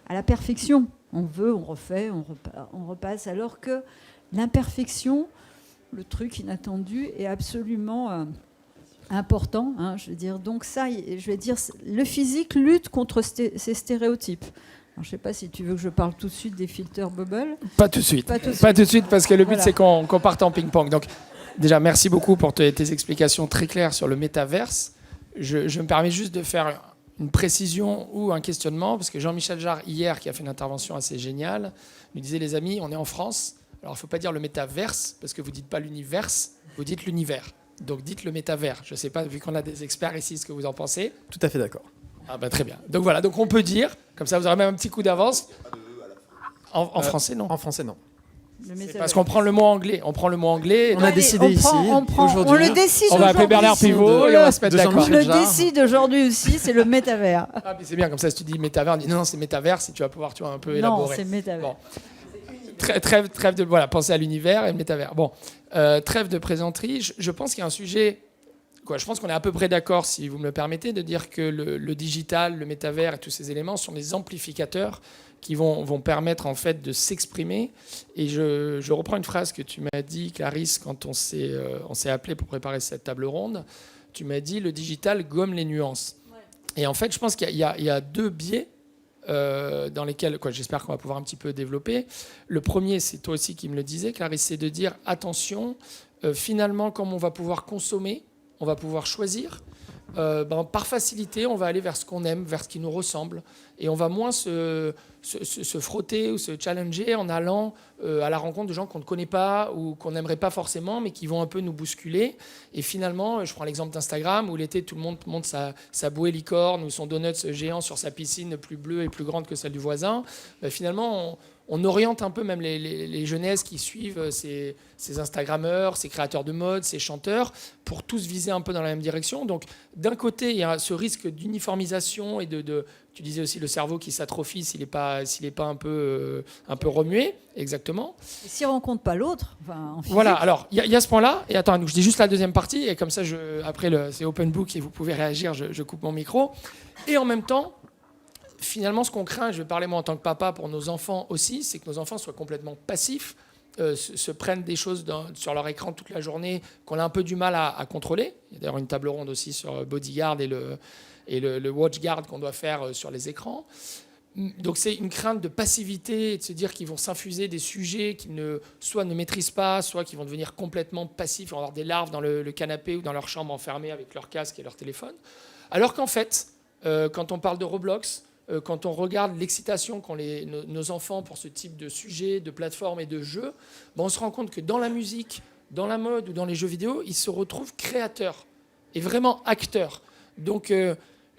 la perfection. On veut, on refait, on repasse, alors que l'imperfection, le truc inattendu, est absolument important. Je veux dire, donc ça, je vais dire, le physique lutte contre ces stéréotypes. Alors, je ne sais pas si tu veux que je parle tout de suite des filters bubble. Pas tout de suite, parce que le but, c'est qu'on parte en ping-pong. Donc, déjà, merci beaucoup pour tes explications très claires sur le métaverse. Je me permets juste de faire une précision ou un questionnement, parce que Jean-Michel Jarre, hier, qui a fait une intervention assez géniale, nous disait, les amis, on est en France, alors il ne faut pas dire le métaverse, parce que vous ne dites pas l'univers, vous dites l'univers. Donc dites le métavers. Je ne sais pas, vu qu'on a des experts ici, ce que vous en pensez. Tout à fait d'accord. Ah bah très bien. Donc voilà, donc on peut dire, comme ça vous aurez même un petit coup d'avance. En français, non. En français, non. C'est parce qu'on prend le mot anglais. On prend le mot anglais. On a décidé ici, aujourd'hui. On le décide on va appeler Bernard Pivot et on va se mettre d'accord. On le décide aujourd'hui aussi, c'est le métavers. Ah, mais c'est bien, comme ça, si tu dis métavers, on dit non, c'est métavers, si tu vas pouvoir un peu élaborer. Non, c'est métavers. Bon. Trêve de penser à l'univers et le métavers. Bon, trêve de présenterie. Je pense qu'il y a un sujet je pense qu'on est à peu près d'accord, si vous me le permettez, de dire que le digital, le métavers et tous ces éléments sont des amplificateurs qui vont permettre en fait de s'exprimer. Et je reprends une phrase que tu m'as dit, Clarisse, quand on s'est appelé pour préparer cette table ronde. Tu m'as dit le digital gomme les nuances. Ouais. Et en fait, je pense qu'il y a deux biais dans lesquels, j'espère qu'on va pouvoir un petit peu développer. Le premier, c'est toi aussi qui me le disais, Clarisse, c'est de dire attention, finalement, comme on va pouvoir consommer, on va pouvoir choisir. Par facilité, on va aller vers ce qu'on aime, vers ce qui nous ressemble. Et on va moins se frotter ou se challenger en allant à la rencontre de gens qu'on ne connaît pas ou qu'on n'aimerait pas forcément, mais qui vont un peu nous bousculer. Et finalement, je prends l'exemple d'Instagram, où l'été, tout le monde monte sa bouée licorne ou son donut géant sur sa piscine plus bleue et plus grande que celle du voisin. Finalement, on oriente un peu même les jeunesses qui suivent ces Instagrammeurs, ces créateurs de mode, ces chanteurs, pour tous viser un peu dans la même direction. Donc, d'un côté, il y a ce risque d'uniformisation et tu disais aussi le cerveau qui s'atrophie s'il n'est pas un peu remué. Exactement. Et s'il ne rencontre pas l'autre, en physique. Voilà, alors, il y a ce point-là. Et attends, je dis juste la deuxième partie, et comme ça, après, c'est open book et vous pouvez réagir, je coupe mon micro. Et en même temps, finalement, ce qu'on craint, je vais parler moi en tant que papa pour nos enfants aussi, c'est que nos enfants soient complètement passifs, se prennent des choses sur leur écran toute la journée qu'on a un peu du mal à contrôler. Il y a d'ailleurs une table ronde aussi sur Bodyguard et le WatchGuard qu'on doit faire sur les écrans. Donc c'est une crainte de passivité, de se dire qu'ils vont s'infuser des sujets qu'ils soit ne maîtrisent pas, soit qu'ils vont devenir complètement passifs, ils vont avoir des larves dans le canapé ou dans leur chambre enfermées avec leur casque et leur téléphone. Alors qu'en fait, quand on parle de Roblox, quand on regarde l'excitation qu'ont nos enfants pour ce type de sujet, de plateforme et de jeux, on se rend compte que dans la musique, dans la mode ou dans les jeux vidéo, ils se retrouvent créateurs et vraiment acteurs. Donc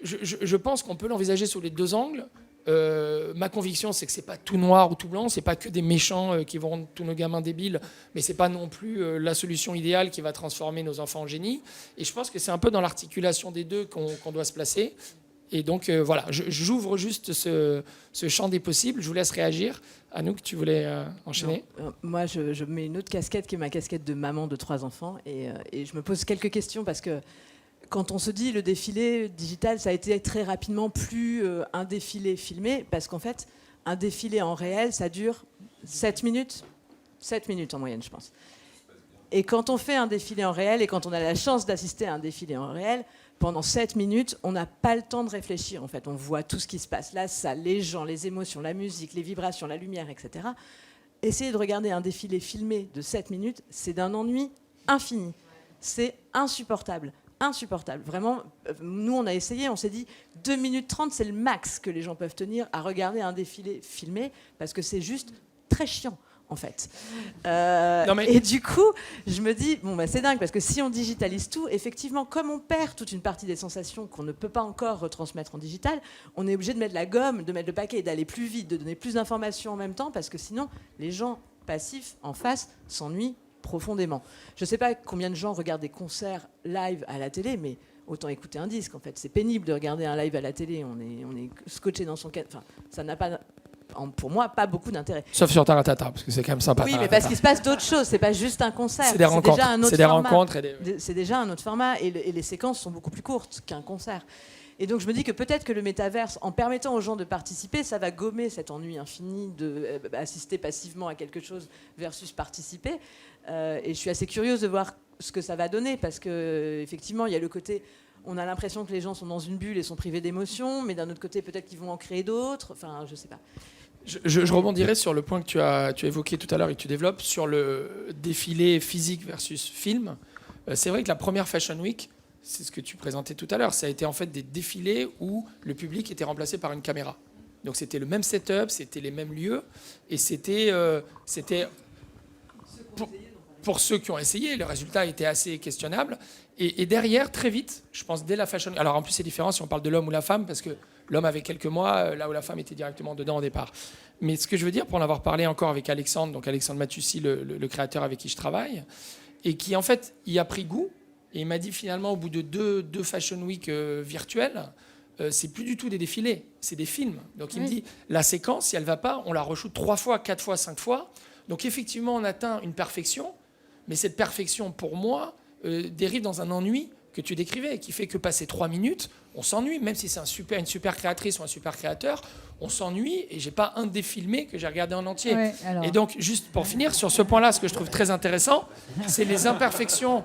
je pense qu'on peut l'envisager sous les deux angles. Ma conviction, c'est que c'est pas tout noir ou tout blanc, c'est pas que des méchants qui vont rendre tous nos gamins débiles, mais c'est pas non plus la solution idéale qui va transformer nos enfants en génies. Et je pense que c'est un peu dans l'articulation des deux qu'on doit se placer. Et donc voilà, j'ouvre juste ce champ des possibles. Je vous laisse réagir. Anouk, tu voulais enchaîner ? Moi, je mets une autre casquette qui est ma casquette de maman de 3 enfants. Et je me pose quelques questions parce que quand on se dit le défilé digital, ça a été très rapidement plus un défilé filmé. Parce qu'en fait, un défilé en réel, ça dure 7 minutes. 7 minutes en moyenne, je pense. Et quand on fait un défilé en réel et quand on a la chance d'assister à un défilé en réel, pendant 7 minutes, on n'a pas le temps de réfléchir. En fait, on voit tout ce qui se passe. La salle, les gens, les émotions, la musique, les vibrations, la lumière, etc. Essayer de regarder un défilé filmé de 7 minutes, c'est d'un ennui infini. C'est insupportable. Insupportable. Vraiment, nous, on a essayé, on s'est dit 2 minutes 30, c'est le max que les gens peuvent tenir à regarder un défilé filmé parce que c'est juste très chiant. En fait. Et du coup, je me dis, c'est dingue, parce que si on digitalise tout, effectivement, comme on perd toute une partie des sensations qu'on ne peut pas encore retransmettre en digital, on est obligé de mettre la gomme, de mettre le paquet et d'aller plus vite, de donner plus d'informations en même temps, parce que sinon, les gens passifs en face s'ennuient profondément. Je ne sais pas combien de gens regardent des concerts live à la télé, mais autant écouter un disque, en fait. C'est pénible de regarder un live à la télé, on est scotché dans son cadre. Enfin, ça n'a pas... pour moi, pas beaucoup d'intérêt. Sauf sur Taratata, parce que c'est quand même sympa. Oui, mais parce qu'il se passe d'autres choses. C'est pas juste un concert. C'est des rencontres. Déjà un autre c'est des format. Rencontres. C'est déjà un autre format. Et les séquences sont beaucoup plus courtes qu'un concert. Et donc, je me dis que peut-être que le métaverse, en permettant aux gens de participer, ça va gommer cet ennui infini d'assister passivement à quelque chose versus participer. Et je suis assez curieuse de voir ce que ça va donner, parce qu'effectivement, il y a le côté... On a l'impression que les gens sont dans une bulle et sont privés d'émotions, mais d'un autre côté, peut-être qu'ils vont en créer d'autres. Enfin, je sais pas. Je rebondirai sur le point que tu as évoqué tout à l'heure et que tu développes sur le défilé physique versus film. C'est vrai que la première Fashion Week, c'est ce que tu présentais tout à l'heure, ça a été en fait des défilés où le public était remplacé par une caméra. Donc c'était le même setup, c'était les mêmes lieux, et c'était pour ceux qui ont essayé, le résultat était assez questionnable. Et derrière, très vite, je pense dès la Fashion Week, alors en plus c'est différent si on parle de l'homme ou la femme, parce que l'homme avait quelques mois, là où la femme était directement dedans au départ. Mais ce que je veux dire, pour en avoir parlé encore avec Alexandre, donc Alexandre Matussi, le créateur avec qui je travaille, et qui en fait y a pris goût, et il m'a dit finalement au bout de deux Fashion Week virtuelles, c'est plus du tout des défilés, c'est des films. Donc il me dit, la séquence, si elle va pas, on la re-shoot 3 fois, 4 fois, 5 fois. Donc effectivement, on atteint une perfection, mais cette perfection, pour moi, dérive dans un ennui que tu décrivais, qui fait que passer 3 minutes, on s'ennuie, même si c'est une super créatrice ou un super créateur, on s'ennuie, et j'ai pas un défilmé que j'ai regardé en entier. Ouais, alors. Et donc, juste pour finir, sur ce point-là, ce que je trouve très intéressant, c'est les imperfections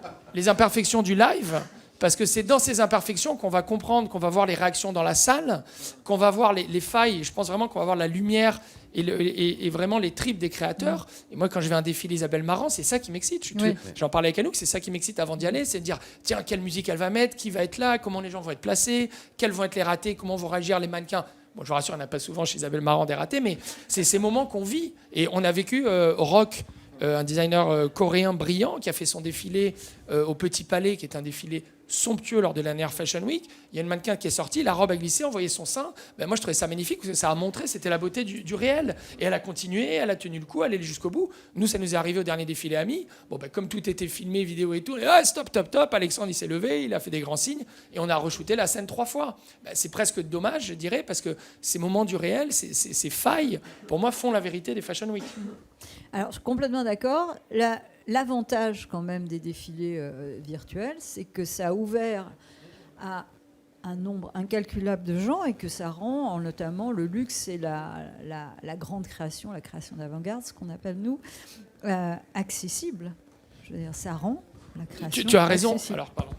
du live, parce que c'est dans ces imperfections qu'on va comprendre, qu'on va voir les réactions dans la salle, qu'on va voir les failles, je pense vraiment qu'on va voir la lumière et vraiment les tripes des créateurs. Et moi, quand je vais à un défilé Isabelle Marant, c'est ça qui m'excite. J'en parlais avec Anouk, c'est ça qui m'excite avant d'y aller, c'est de dire, tiens, quelle musique elle va mettre, qui va être là, comment les gens vont être placés, quels vont être les ratés, comment vont réagir les mannequins. Bon, je vous rassure, il n'y en a pas souvent chez Isabelle Marant des ratés, mais c'est ces moments qu'on vit. Et on a vécu Rock, un designer coréen brillant qui a fait son défilé au Petit Palais, qui est un défilé somptueux lors de la dernière Fashion Week. Il y a une mannequin qui est sortie, la robe a glissé, on voyait son sein. Ben moi, je trouvais ça magnifique parce que ça a montré, c'était la beauté du réel. Et elle a continué, elle a tenu le coup, elle est allée jusqu'au bout. Nous, ça nous est arrivé au dernier défilé Ami. Bon, ben, comme tout était filmé, vidéo et tout, et, stop. Alexandre, il s'est levé, il a fait des grands signes et on a re-shooté la scène 3 fois. Ben, c'est presque dommage, je dirais, parce que ces moments du réel, ces failles, pour moi, font la vérité des Fashion Week. Alors, je suis complètement d'accord. L'avantage quand même des défilés virtuels, c'est que ça a ouvert à un nombre incalculable de gens et que ça rend notamment le luxe et la grande création, la création d'avant-garde, ce qu'on appelle nous, accessible. Je veux dire, ça rend la création Tu as raison. accessible. Alors, pardon.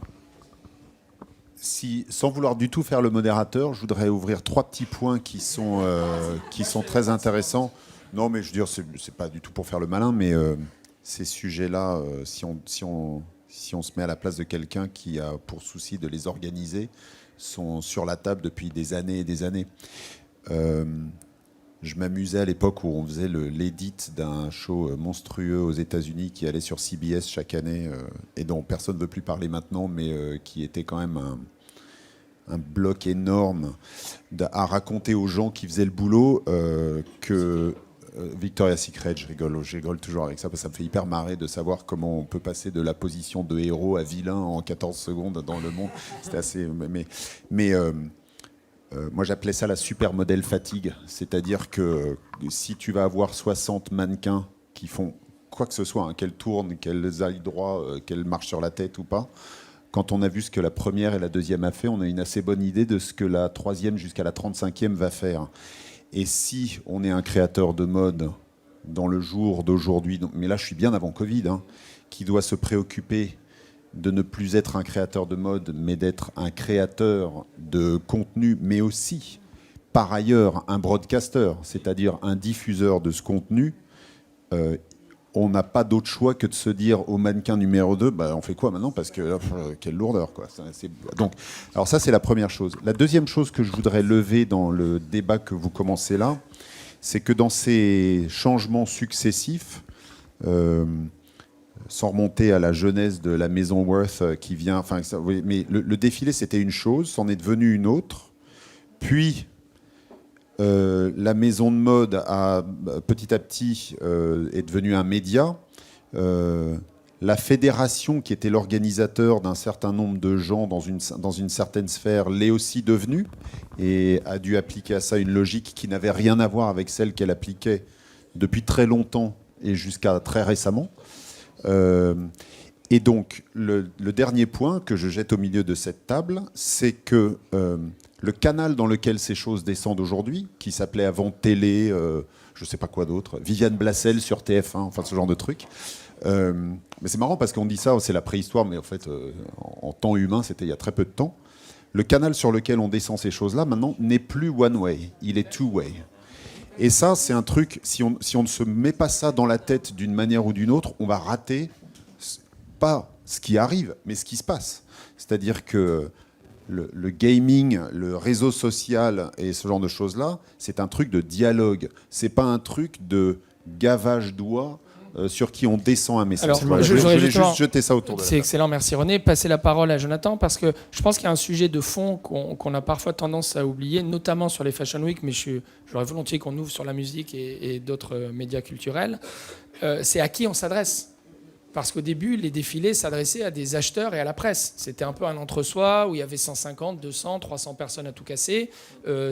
Sans vouloir du tout faire le modérateur, je voudrais ouvrir 3 petits points qui sont très intéressants. Non, mais je veux dire, c'est pas du tout pour faire le malin, mais ces sujets-là, si on se met à la place de quelqu'un qui a pour souci de les organiser, sont sur la table depuis des années et des années. Je m'amusais à l'époque où on faisait l'édit d'un show monstrueux aux États-Unis qui allait sur CBS chaque année et dont personne ne veut plus parler maintenant, mais qui était quand même un bloc énorme à raconter aux gens qui faisaient le boulot que Victoria's Secret, je rigole toujours avec ça parce que ça me fait hyper marrer de savoir comment on peut passer de la position de héros à vilain en 14 secondes dans le monde. C'était assez... moi j'appelais ça la supermodèle fatigue, c'est-à-dire que si tu vas avoir 60 mannequins qui font quoi que ce soit, hein, qu'elles tournent, qu'elles aillent droit, qu'elles marchent sur la tête ou pas, quand on a vu ce que la première et la deuxième a fait, on a une assez bonne idée de ce que la troisième jusqu'à la 35e va faire. Et si on est un créateur de mode dans le jour d'aujourd'hui, mais là je suis bien avant Covid, hein, qui doit se préoccuper de ne plus être un créateur de mode, mais d'être un créateur de contenu, mais aussi, par ailleurs, un broadcaster, c'est-à-dire un diffuseur de ce contenu, on n'a pas d'autre choix que de se dire au mannequin numéro 2, bah, on fait quoi maintenant ? Parce que quelle lourdeur, quoi. Donc, alors ça, c'est la première chose. La deuxième chose que je voudrais lever dans le débat que vous commencez là, c'est que dans ces changements successifs, sans remonter à la jeunesse de la maison Worth qui vient... Oui, mais le défilé, c'était une chose, c'en est devenu une autre. Puis... la maison de mode a petit à petit est devenue un média. La fédération, qui était l'organisateur d'un certain nombre de gens dans une certaine sphère, l'est aussi devenue et a dû appliquer à ça une logique qui n'avait rien à voir avec celle qu'elle appliquait depuis très longtemps et jusqu'à très récemment. Et donc, le dernier point que je jette au milieu de cette table, c'est que le canal dans lequel ces choses descendent aujourd'hui, qui s'appelait avant Télé, je ne sais pas quoi d'autre, Viviane Blassel sur TF1, enfin ce genre de truc. Mais c'est marrant parce qu'on dit ça, c'est la préhistoire, mais en fait, en temps humain, c'était il y a très peu de temps. Le canal sur lequel on descend ces choses-là, maintenant, n'est plus one-way, il est two-way. Et ça, c'est un truc, si on ne se met pas ça dans la tête d'une manière ou d'une autre, on va rater pas ce qui arrive, mais ce qui se passe. C'est-à-dire que le gaming, le réseau social et ce genre de choses-là, c'est un truc de dialogue. C'est pas un truc de gavage doigts sur qui on descend un message. Alors, voilà, je voulais juste jeter ça autour de la C'est table. excellent, merci René. Passer la parole à Jonathan, parce que je pense qu'il y a un sujet de fond qu'on a parfois tendance à oublier, notamment sur les Fashion Week, mais j'aurais volontiers qu'on ouvre sur la musique et d'autres médias culturels. C'est à qui on s'adresse. Parce qu'au début, les défilés s'adressaient à des acheteurs et à la presse. C'était un peu un entre-soi où il y avait 150, 200, 300 personnes à tout casser.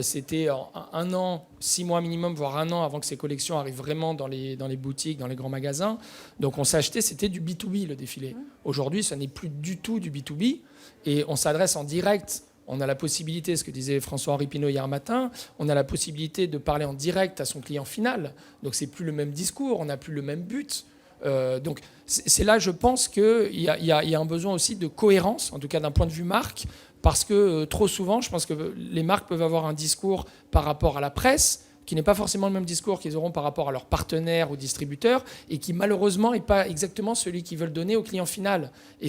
C'était un an, 6 mois minimum, voire un an avant que ces collections arrivent vraiment dans les boutiques, dans les grands magasins. Donc on s'achetait, c'était du B2B le défilé. Aujourd'hui, ça n'est plus du tout du B2B. Et on s'adresse en direct. On a la possibilité, ce que disait François-Henri Pinault hier matin, on a la possibilité de parler en direct à son client final. Donc c'est plus le même discours, on n'a plus le même but. Donc c'est là, je pense qu'il y a un besoin aussi de cohérence, en tout cas d'un point de vue marque, parce que trop souvent, je pense que les marques peuvent avoir un discours par rapport à la presse qui n'est pas forcément le même discours qu'ils auront par rapport à leurs partenaires ou distributeurs et qui malheureusement n'est pas exactement celui qu'ils veulent donner au client final. Et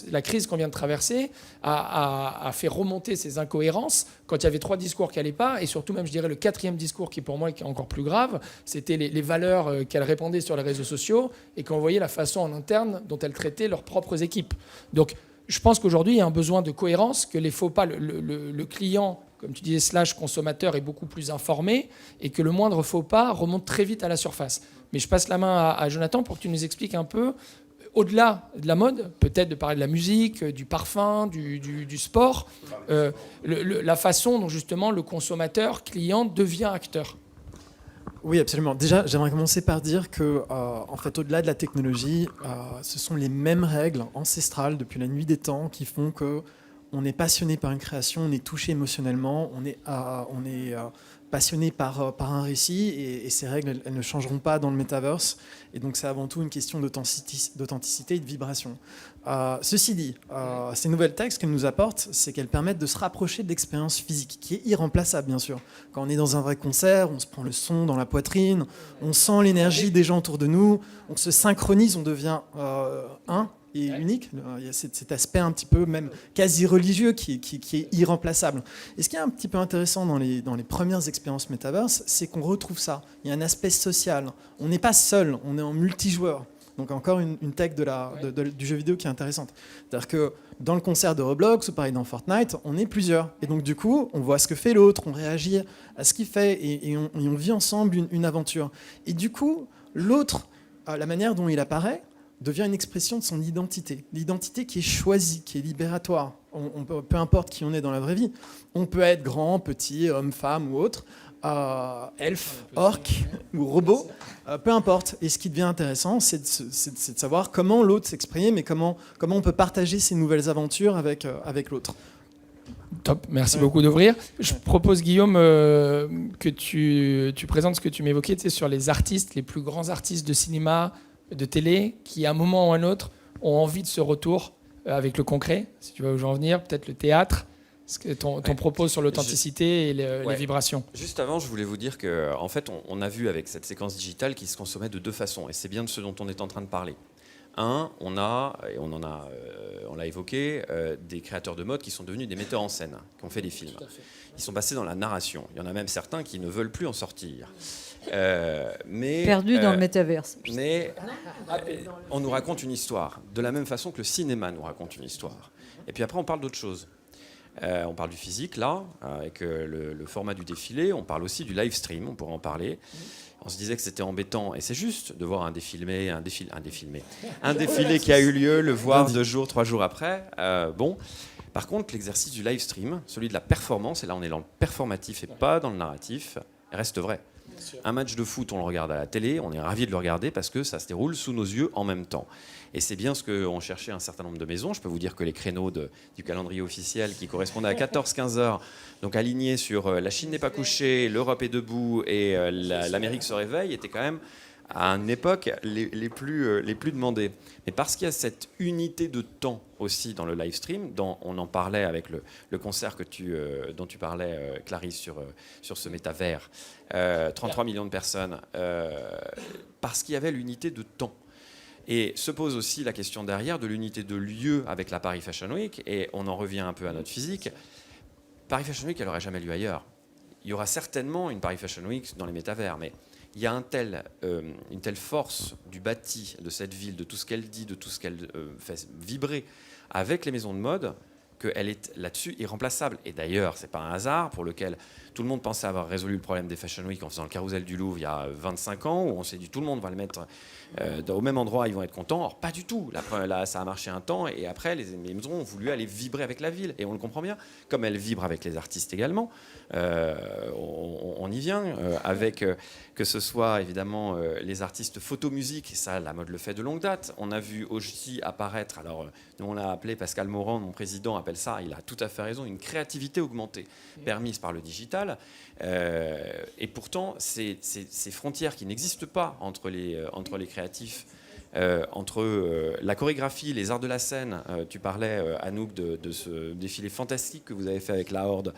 la crise qu'on vient de traverser a fait remonter ces incohérences quand il y avait 3 discours qui n'allaient pas, et surtout même, je dirais, le 4e discours qui pour moi est encore plus grave, c'était les valeurs qu'elles répandaient sur les réseaux sociaux et qu'on voyait la façon en interne dont elles traitaient leurs propres équipes. Donc je pense qu'aujourd'hui, il y a un besoin de cohérence, que les faux pas, le client, comme tu disais, slash consommateur, est beaucoup plus informé et que le moindre faux pas remonte très vite à la surface. Mais je passe la main à Jonathan pour que tu nous expliques un peu, au-delà de la mode, peut-être de parler de la musique, du parfum, du sport, la façon dont justement le consommateur, client, devient acteur. Oui, absolument. Déjà, j'aimerais commencer par dire que, en fait, au-delà de la technologie, ce sont les mêmes règles ancestrales depuis la nuit des temps qui font que on est passionné par une création, on est touché émotionnellement, on est passionné par un récit, et ces règles, elles ne changeront pas dans le metaverse. Et donc, c'est avant tout une question d'authenticité et de vibration. Ceci dit, ces nouvelles techs, ce qu'elles nous apportent, c'est qu'elles permettent de se rapprocher de l'expérience physique, qui est irremplaçable, bien sûr. Quand on est dans un vrai concert, on se prend le son dans la poitrine, on sent l'énergie des gens autour de nous, on se synchronise, on devient un et unique. Il y a cet aspect un petit peu même quasi religieux qui est irremplaçable. Et ce qui est un petit peu intéressant dans les premières expériences Metaverse, c'est qu'on retrouve ça. Il y a un aspect social. On n'est pas seul, on est en multijoueur. Donc encore une tech du jeu vidéo qui est intéressante. C'est-à-dire que dans le concert de Roblox ou pareil dans Fortnite, on est plusieurs. Et donc du coup, on voit ce que fait l'autre, on réagit à ce qu'il fait et on vit ensemble une aventure. Et du coup, l'autre, la manière dont il apparaît, devient une expression de son identité. L'identité qui est choisie, qui est libératoire. Peu importe qui on est dans la vraie vie. On peut être grand, petit, homme, femme ou autre, elfe, orc ou robot, peu importe. Et ce qui devient intéressant, c'est de savoir comment l'autre s'exprime et comment on peut partager ces nouvelles aventures avec l'autre. Top, merci beaucoup d'ouvrir. Je propose, Guillaume, que tu présentes ce que tu m'évoquais, tu sais, sur les artistes, les plus grands artistes de cinéma, de télé, qui à un moment ou à un autre ont envie de ce retour avec le concret, si tu vois où je veux en venir, peut-être le théâtre, ton propos sur l'authenticité et les vibrations. Juste avant, je voulais vous dire qu'en fait, on a vu avec cette séquence digitale qui se consommait de 2 façons, et c'est bien de ce dont on est en train de parler. On l'a évoqué, des créateurs de mode qui sont devenus des metteurs en scène, qui ont fait des films. Ils sont passés dans la narration. Il y en a même certains qui ne veulent plus en sortir. Perdu dans le métaverse. Mais on nous raconte une histoire, de la même façon que le cinéma nous raconte une histoire. Et puis après, on parle d'autre chose. On parle du physique, là, avec le format du défilé. On parle aussi du live stream, on pourrait en parler. On se disait que c'était embêtant, et c'est juste de voir un défilé qui a eu lieu, le voir 2 jours, 3 jours après. Bon. Par contre, l'exercice du live stream, celui de la performance, et là on est dans le performatif et pas dans le narratif, reste vrai. Un match de foot, on le regarde à la télé, on est ravis de le regarder parce que ça se déroule sous nos yeux en même temps. Et c'est bien ce qu'ont cherché un certain nombre de maisons. Je peux vous dire que les créneaux du calendrier officiel qui correspondaient à 14-15 heures, donc alignés sur la Chine n'est pas couchée, l'Europe est debout et l'Amérique se réveille, étaient quand même à une époque les plus demandés. Mais parce qu'il y a cette unité de temps aussi dans le live stream, on en parlait avec le concert dont tu parlais, Clarisse, sur ce métavers, 33 millions de personnes, parce qu'il y avait l'unité de temps. Et se pose aussi la question derrière de l'unité de lieu avec la Paris Fashion Week, et on en revient un peu à notre physique. Paris Fashion Week, elle n'aurait jamais lieu ailleurs. Il y aura certainement une Paris Fashion Week dans les métavers, mais il y a une telle force du bâti de cette ville, de tout ce qu'elle dit, de tout ce qu'elle fait vibrer avec les maisons de mode, qu'elle est là-dessus irremplaçable. Et d'ailleurs, c'est pas un hasard pour lequel tout le monde pensait avoir résolu le problème des Fashion Week en faisant le carrousel du Louvre il y a 25 ans, où on s'est dit tout le monde va le mettre au même endroit, ils vont être contents. Or, pas du tout. Là, ça a marché un temps, et après, les maisons ont voulu aller vibrer avec la ville. Et on le comprend bien, comme elles vibrent avec les artistes également. On y vient, avec que ce soit évidemment les artistes photo-musique, et ça, la mode le fait de longue date. On a vu aussi apparaître, alors nous on l'a appelé, Pascal Morand, mon président, appelle ça, il a tout à fait raison, une créativité augmentée, permise par le digital. Et pourtant, ces frontières qui n'existent pas entre les créatifs, entre la chorégraphie, les arts de la scène. Tu parlais, Anouk, de ce défilé fantastique que vous avez fait avec la Horde,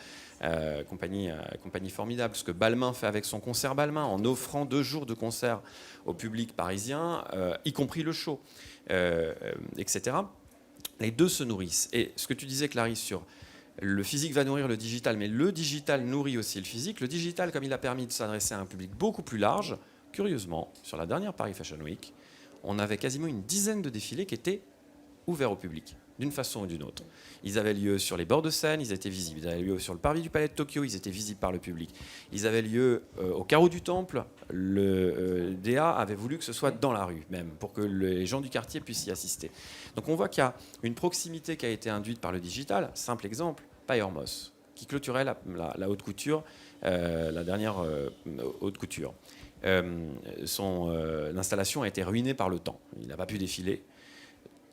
compagnie formidable, ce que Balmain fait avec son concert Balmain, en offrant 2 jours de concert au public parisien, y compris le show, etc. Les deux se nourrissent. Et ce que tu disais, Clarisse, sur le physique va nourrir le digital, mais le digital nourrit aussi le physique. Le digital, comme il a permis de s'adresser à un public beaucoup plus large, curieusement, sur la dernière Paris Fashion Week, on avait quasiment une dizaine de défilés qui étaient ouverts au public, d'une façon ou d'une autre. Ils avaient lieu sur les bords de Seine, ils étaient visibles. Ils avaient lieu sur le parvis du Palais de Tokyo, ils étaient visibles par le public. Ils avaient lieu au carreau du Temple. Le DA avait voulu que ce soit dans la rue, même, pour que les gens du quartier puissent y assister. Donc on voit qu'il y a une proximité qui a été induite par le digital. Simple exemple, Payer Moss, qui clôturait la haute couture, la dernière haute couture. L'installation a été ruinée par le temps. Il n'a pas pu défiler.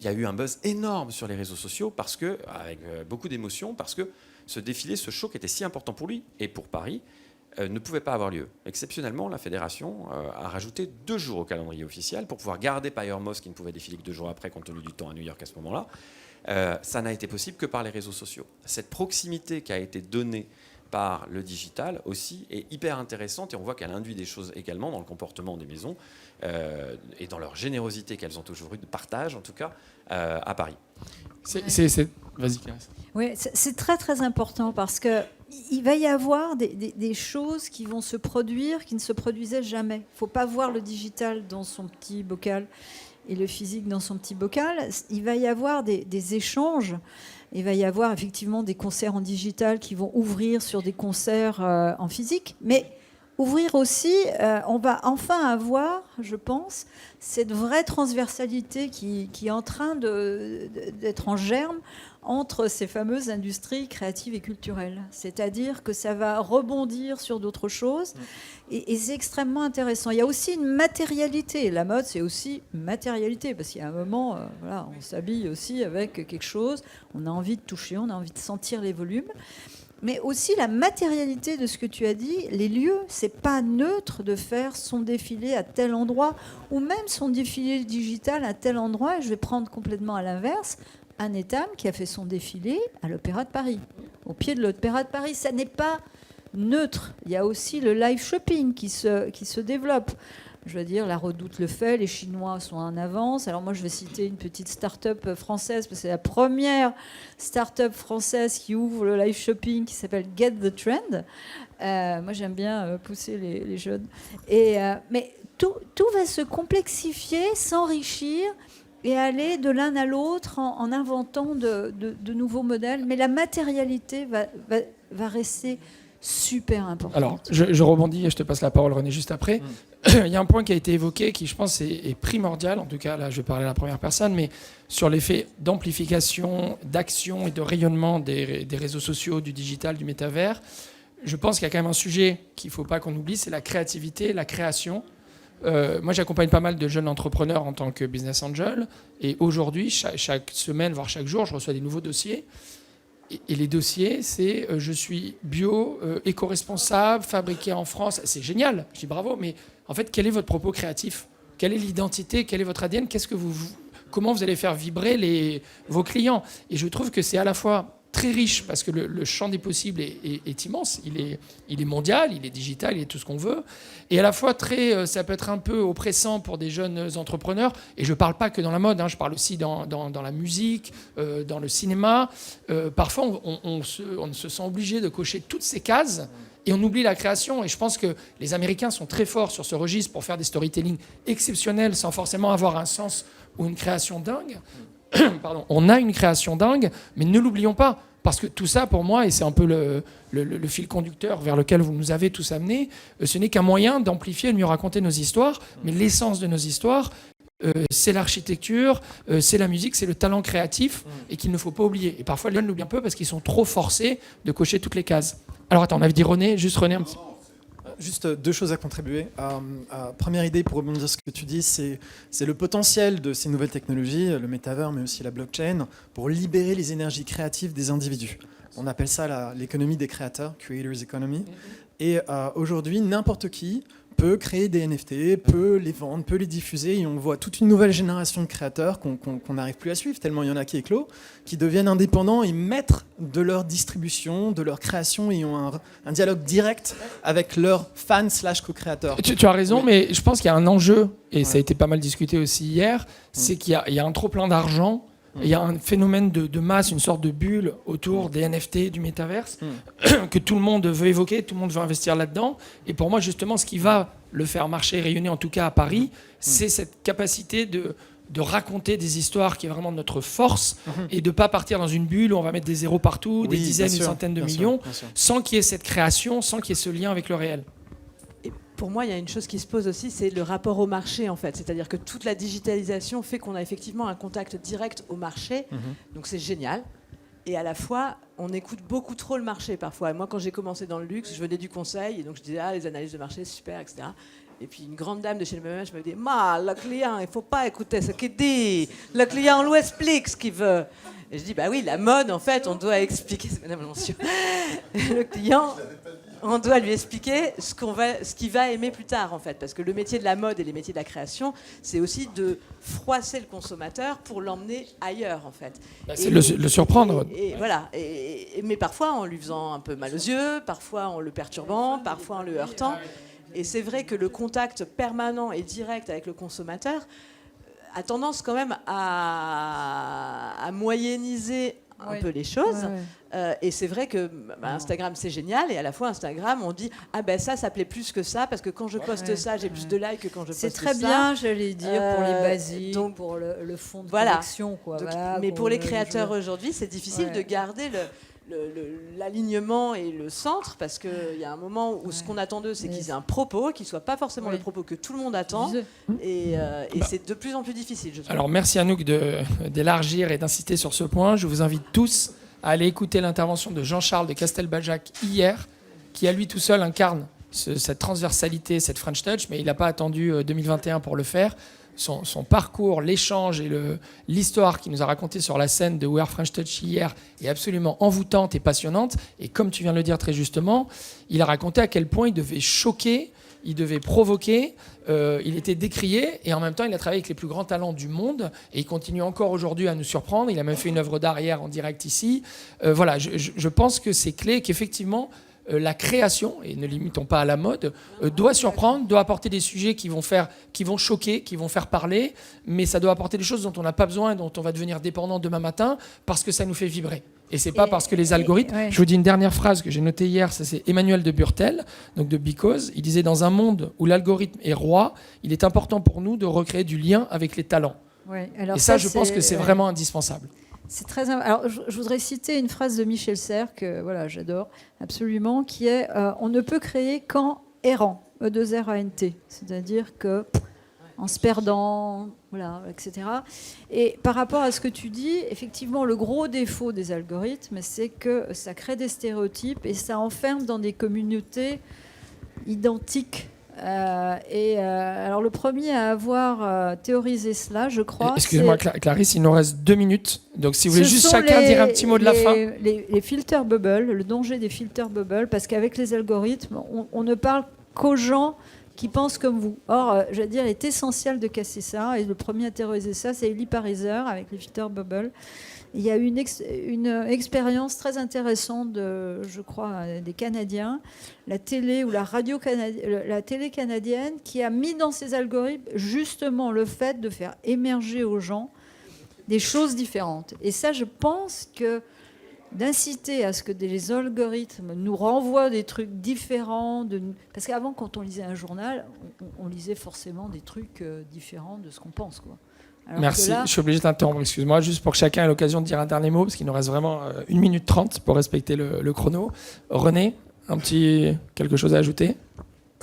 Il y a eu un buzz énorme sur les réseaux sociaux, parce que, avec beaucoup d'émotion, parce que ce défilé, ce show qui était si important pour lui et pour Paris, ne pouvait pas avoir lieu. Exceptionnellement, la fédération a rajouté 2 jours au calendrier officiel pour pouvoir garder Payer Moss, qui ne pouvait défiler que 2 jours après, compte tenu du temps à New York à ce moment-là. Ça n'a été possible que par les réseaux sociaux. Cette proximité qui a été donnée par le digital aussi est hyper intéressante, et on voit qu'elle induit des choses également dans le comportement des maisons et dans leur générosité qu'elles ont toujours eu de partage, en tout cas, à Paris. Vas-y, Clarisse. Oui, c'est très très important, parce qu'il va y avoir des choses qui vont se produire qui ne se produisaient jamais. Il ne faut pas voir le digital dans son petit bocal et le physique dans son petit bocal. Il va y avoir des échanges. Il va y avoir effectivement des concerts en digital qui vont ouvrir sur des concerts en physique, mais ouvrir aussi, on va enfin avoir, je pense, cette vraie transversalité qui est en train d'être en germe entre ces fameuses industries créatives et culturelles. C'est-à-dire que ça va rebondir sur d'autres choses, et c'est extrêmement intéressant. Il y a aussi une matérialité. La mode, c'est aussi matérialité, parce qu'il y a un moment, voilà, on s'habille aussi avec quelque chose, on a envie de toucher, on a envie de sentir les volumes. Mais aussi la matérialité de ce que tu as dit, les lieux, c'est pas neutre de faire son défilé à tel endroit, ou même son défilé digital à tel endroit. Je vais prendre complètement à l'inverse Anne Etam, qui a fait son défilé à l'Opéra de Paris, au pied de l'Opéra de Paris. Ça n'est pas neutre. Il y a aussi le live shopping qui se développe. Je veux dire, la Redoute le fait, les Chinois sont en avance. Alors moi, je vais citer une petite start-up française, parce que c'est la première start-up française qui ouvre le live shopping, qui s'appelle Get the Trend. Moi, j'aime bien pousser les jeunes. Mais tout va se complexifier, s'enrichir, et aller de l'un à l'autre en inventant de nouveaux modèles. Mais la matérialité va rester super importante. Alors, je rebondis et je te passe la parole, René, juste après. Il y a un point qui a été évoqué qui, je pense, est primordial. En tout cas, là, je vais parler à la première personne, mais sur l'effet d'amplification, d'action et de rayonnement des réseaux sociaux, du digital, du métavers. Je pense qu'il y a quand même un sujet qu'il ne faut pas qu'on oublie, c'est la créativité, la création. Moi, j'accompagne pas mal de jeunes entrepreneurs en tant que business angel. Et aujourd'hui, chaque semaine, voire chaque jour, je reçois des nouveaux dossiers. Et les dossiers, c'est je suis bio, éco-responsable, fabriqué en France. C'est génial, je dis bravo. Mais en fait, quel est votre propos créatif ? Quelle est l'identité ? Quel est votre ADN ? Comment vous allez faire vibrer vos clients ? Et je trouve que c'est à la fois très riche, parce que le champ des possibles est immense. Il est mondial, il est digital, il est tout ce qu'on veut. Et à la fois, ça peut être un peu oppressant pour des jeunes entrepreneurs. Et je ne parle pas que dans la mode, je parle aussi dans la musique, dans le cinéma. Parfois, on se sent obligé de cocher toutes ces cases et on oublie la création. Et je pense que les Américains sont très forts sur ce registre pour faire des storytelling exceptionnels sans forcément avoir un sens ou une création dingue. pardon, on a une création dingue, mais ne l'oublions pas. Parce que tout ça, pour moi, et c'est un peu le fil conducteur vers lequel vous nous avez tous amenés, ce n'est qu'un moyen d'amplifier et de mieux raconter nos histoires. Mais l'essence de nos histoires, c'est l'architecture, c'est la musique, c'est le talent créatif, et qu'il ne faut pas oublier. Et parfois, les jeunes l'oublient un peu parce qu'ils sont trop forcés de cocher toutes les cases. Alors attends, on avait dit René, juste René un petit peu. Juste deux choses à contribuer. Première idée pour rebondir sur ce que tu dis, c'est le potentiel de ces nouvelles technologies, le métavers, mais aussi la blockchain, pour libérer les énergies créatives des individus. On appelle ça l'économie des créateurs, Creators Economy. Et aujourd'hui, n'importe qui peut créer des NFT, peut les vendre, peut les diffuser, et on voit toute une nouvelle génération de créateurs qu'on n'arrive plus à suivre, tellement il y en a qui éclosent, qui deviennent indépendants et maîtres de leur distribution, de leur création, et ont un dialogue direct avec leurs fans / co-créateurs. Tu as raison, mais je pense qu'il y a un enjeu, et ça a été pas mal discuté aussi hier, c'est qu'il y a un trop-plein d'argent. Il y a un phénomène de masse, une sorte de bulle autour des NFT, du métaverse, que tout le monde veut évoquer, tout le monde veut investir là-dedans. Et pour moi, justement, ce qui va le faire marcher, rayonner, en tout cas à Paris, c'est cette capacité de raconter des histoires qui est vraiment notre force, et de ne pas partir dans une bulle où on va mettre des zéros partout, des dizaines, des centaines de millions, sans qu'il y ait cette création, sans qu'il y ait ce lien avec le réel. Pour moi, il y a une chose qui se pose aussi, c'est le rapport au marché, en fait. C'est-à-dire que toute la digitalisation fait qu'on a effectivement un contact direct au marché. Donc c'est génial. Et à la fois, on écoute beaucoup trop le marché parfois. Et moi, quand j'ai commencé dans le luxe, je venais du conseil. Et donc je disais, les analyses de marché, c'est super, etc. Et puis une grande dame de chez le MMH me dit, le client, il ne faut pas écouter ce qu'il dit. Le client, on lui explique ce qu'il veut. Et je dis, bah oui, la mode, en fait, on doit expliquer. Madame Lancieux. Le client... On doit lui expliquer ce qu'il va aimer plus tard, en fait. Parce que le métier de la mode et les métiers de la création, c'est aussi de froisser le consommateur pour l'emmener ailleurs, en fait. C'est le surprendre. Voilà. Mais parfois en lui faisant un peu mal aux yeux, parfois en le perturbant, parfois en le heurtant. Et c'est vrai que le contact permanent et direct avec le consommateur a tendance quand même à moyenniser un peu les choses. Et c'est vrai que Instagram, c'est génial. Et à la fois, Instagram, on dit ça plaît plus que ça, parce que quand je poste ça, j'ai plus de likes que quand je poste ça. C'est très bien, j'allais dire, pour les basiques, donc, pour le fond de collection. Quoi. Donc, mais pour les créateurs aujourd'hui, c'est difficile de garder l'alignement et le centre, parce qu'il y a un moment où ce qu'on attend d'eux, c'est qu'ils aient un propos, qui ne soit pas forcément le propos que tout le monde attend. Et c'est de plus en plus difficile, je trouve. Alors merci Anouk d'élargir et d'insister sur ce point. Je vous invite tous à aller écouter l'intervention de Jean-Charles de Castelbajac hier, qui à lui tout seul incarne cette transversalité, cette French Touch, mais il n'a pas attendu 2021 pour le faire. Son parcours, l'échange et l'histoire qu'il nous a raconté sur la scène de We Are French Touch hier est absolument envoûtante et passionnante. Et comme tu viens de le dire très justement, il a raconté à quel point il devait choquer, il devait provoquer, il était décrié, et en même temps il a travaillé avec les plus grands talents du monde, et il continue encore aujourd'hui à nous surprendre. Il a même fait une œuvre d'art hier en direct ici. Voilà, je pense que c'est clé, qu'effectivement la création, et ne limitons pas à la mode, doit surprendre, doit apporter des sujets qui vont choquer, qui vont faire parler, mais ça doit apporter des choses dont on n'a pas besoin, dont on va devenir dépendant demain matin, parce que ça nous fait vibrer. Et c'est pas parce que les algorithmes... Je vous dis une dernière phrase que j'ai notée hier, ça c'est Emmanuel de Burtel, donc de Because. Il disait, dans un monde où l'algorithme est roi, il est important pour nous de recréer du lien avec les talents. Alors et ça, je pense que c'est vraiment indispensable. C'est très. Alors, je voudrais citer une phrase de Michel Serres que j'adore absolument, qui est on ne peut créer qu'en errant, E2RANT, c'est-à-dire que en se perdant, etc. Et par rapport à ce que tu dis, effectivement, le gros défaut des algorithmes, c'est que ça crée des stéréotypes et ça enferme dans des communautés identiques. Alors le premier à avoir théorisé cela, je crois... Excusez-moi Clarisse, il nous reste 2 minutes. Donc si vous voulez juste chacun dire un petit mot de la fin. Les filter bubbles, le danger des filter bubbles, parce qu'avec les algorithmes, on ne parle qu'aux gens qui pensent comme vous. Or, il est essentiel de casser ça. Et le premier à théoriser ça, c'est Eli Pariser avec les filter bubbles. Il y a eu une expérience très intéressante, je crois, des Canadiens, la télé ou la radio la télé canadienne, qui a mis dans ses algorithmes justement le fait de faire émerger aux gens des choses différentes. Et ça, je pense que d'inciter à ce que les algorithmes nous renvoient des trucs différents, parce qu'avant, quand on lisait un journal, on lisait forcément des trucs différents de ce qu'on pense, quoi. Alors Merci, que là, je suis obligé de t'interrompre, excuse-moi, juste pour que chacun ait l'occasion de dire un dernier mot, parce qu'il nous reste vraiment 1 minute 30 pour respecter le chrono. René, quelque chose à ajouter?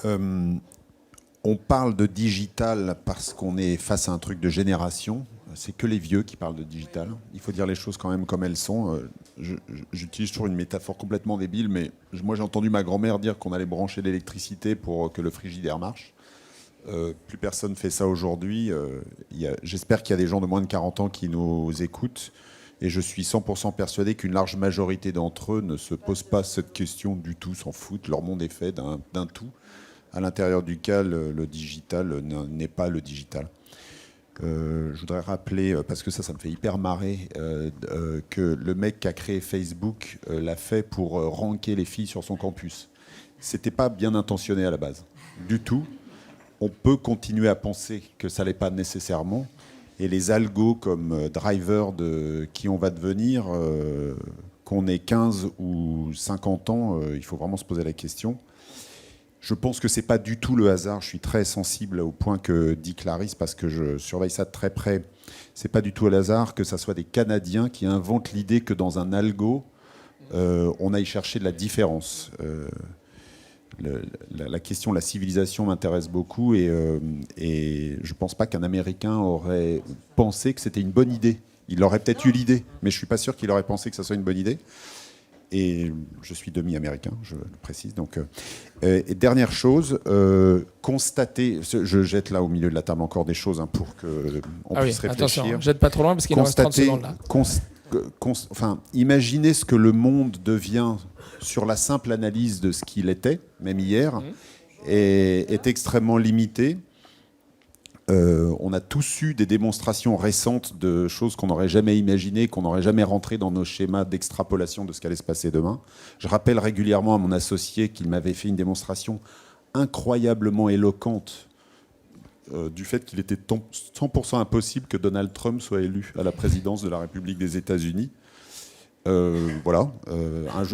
On parle de digital parce qu'on est face à un truc de génération. C'est que les vieux qui parlent de digital. Il faut dire les choses quand même comme elles sont. J'utilise toujours une métaphore complètement débile, mais moi j'ai entendu ma grand-mère dire qu'on allait brancher l'électricité pour que le frigidaire marche. Plus personne fait ça aujourd'hui. J'espère qu'il y a des gens de moins de 40 ans qui nous écoutent. Et je suis 100% persuadé qu'une large majorité d'entre eux ne se posent pas cette question du tout, s'en foutent. Leur monde est fait d'un tout, à l'intérieur duquel le digital n'est pas le digital. Je voudrais rappeler, parce que ça me fait hyper marrer, que le mec qui a créé Facebook l'a fait pour ranker les filles sur son campus. C'était pas bien intentionné à la base, du tout. On peut continuer à penser que ça l'est pas nécessairement. Et les algos comme driver de qui on va devenir, qu'on ait 15 ou 50 ans, il faut vraiment se poser la question. Je pense que c'est pas du tout le hasard. Je suis très sensible au point que dit Clarisse parce que je surveille ça de très près. C'est pas du tout le hasard que ça soit des Canadiens qui inventent l'idée que dans un algo, on aille chercher de la différence. La question de la civilisation m'intéresse beaucoup et je pense pas qu'un Américain aurait pensé que c'était une bonne idée. Il aurait peut-être eu l'idée, mais je suis pas sûr qu'il aurait pensé que ça soit une bonne idée. Et je suis demi-américain, je le précise. Donc, et dernière chose, constater, je jette là au milieu de la table encore des choses pour qu'on puisse réfléchir. Attention, jette pas trop loin parce qu'il nous reste 30 secondes là. Imaginez ce que le monde devient sur la simple analyse de ce qu'il était, même hier, est extrêmement limité. On a tous eu des démonstrations récentes de choses qu'on n'aurait jamais imaginées, qu'on n'aurait jamais rentrées dans nos schémas d'extrapolation de ce qu'allait se passer demain. Je rappelle régulièrement à mon associé qu'il m'avait fait une démonstration incroyablement éloquente du fait qu'il était 100% impossible que Donald Trump soit élu à la présidence de la République des États-Unis. Voilà,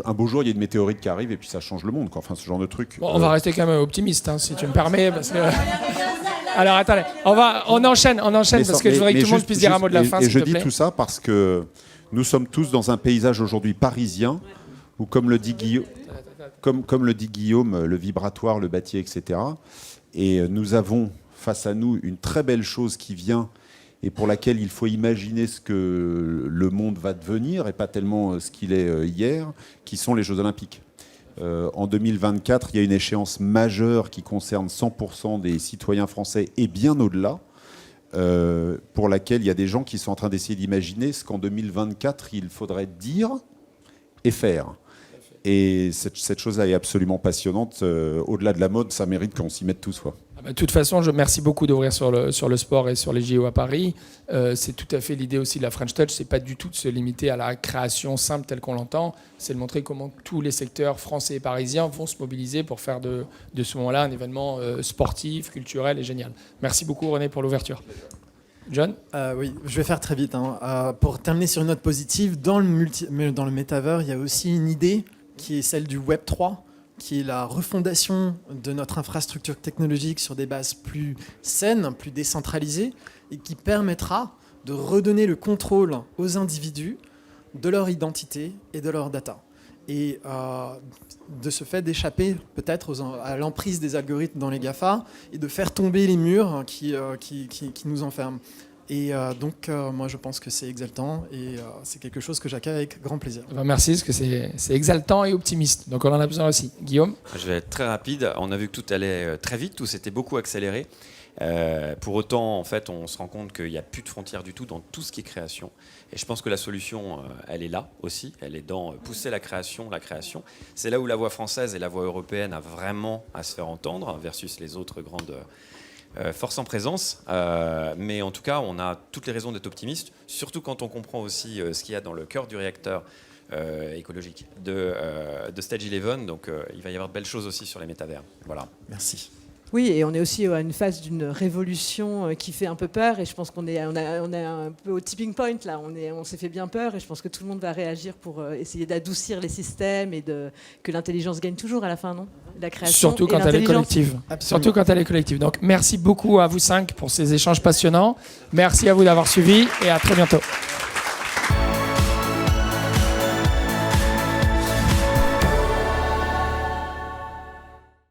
un beau jour il y a une météorite qui arrive et puis ça change le monde, quoi. Enfin ce genre de truc. Bon, on va rester quand même optimiste, hein, si tu me permets, parce que... Alors attendez, on enchaîne parce que je voudrais que tout le monde puisse dire un mot de la fin. Et je dis tout ça parce que nous sommes tous dans un paysage aujourd'hui parisien où, comme le dit Guillaume, le vibratoire, le bâti, etc. Et nous avons face à nous une très belle chose qui vient et pour laquelle il faut imaginer ce que le monde va devenir et pas tellement ce qu'il est hier, qui sont les Jeux Olympiques. En 2024, il y a une échéance majeure qui concerne 100% des citoyens français et bien au-delà, pour laquelle il y a des gens qui sont en train d'essayer d'imaginer ce qu'en 2024, il faudrait dire et faire. Et cette chose-là est absolument passionnante. Au-delà de la mode, ça mérite qu'on s'y mette tous, quoi. De toute façon, je merci beaucoup d'ouvrir sur le sport et sur les JO à Paris. C'est tout à fait l'idée aussi de la French Touch. C'est pas du tout de se limiter à la création simple telle qu'on l'entend. C'est de montrer comment tous les secteurs français et parisiens vont se mobiliser pour faire de ce moment-là un événement sportif, culturel et génial. Merci beaucoup René pour l'ouverture. John ? Oui, je vais faire très vite. Pour terminer sur une note positive, dans le métavers, il y a aussi une idée qui est celle du Web 3, qui est la refondation de notre infrastructure technologique sur des bases plus saines, plus décentralisées, et qui permettra de redonner le contrôle aux individus de leur identité et de leur data. Et de ce fait d'échapper peut-être à l'emprise des algorithmes dans les GAFA et de faire tomber les murs qui nous enferment. Et donc, moi, je pense que c'est exaltant et c'est quelque chose que j'accueille avec grand plaisir. Merci, parce que c'est exaltant et optimiste. Donc, on en a besoin aussi. Guillaume ? Je vais être très rapide. On a vu que tout allait très vite, tout s'était beaucoup accéléré. Pour autant, en fait, on se rend compte qu'il n'y a plus de frontières du tout dans tout ce qui est création. Et je pense que la solution, elle est là aussi. Elle est dans pousser la création. C'est là où la voix française et la voix européenne a vraiment à se faire entendre versus les autres grandes force en présence, mais en tout cas on a toutes les raisons d'être optimiste, surtout quand on comprend aussi ce qu'il y a dans le cœur du réacteur écologique de Stage 11, donc il va y avoir de belles choses aussi sur les métavers. Voilà. Merci. Oui, et on est aussi à une phase d'une révolution qui fait un peu peur. Et je pense qu'on est un peu au tipping point là. On s'est fait bien peur et je pense que tout le monde va réagir pour essayer d'adoucir les systèmes et que l'intelligence gagne toujours à la fin, non? La création Surtout et quand elle est l'intelligence. collective. Absolument. Surtout quand elle est collective. Donc merci beaucoup à vous 5 pour ces échanges passionnants. Merci à vous d'avoir suivi et à très bientôt.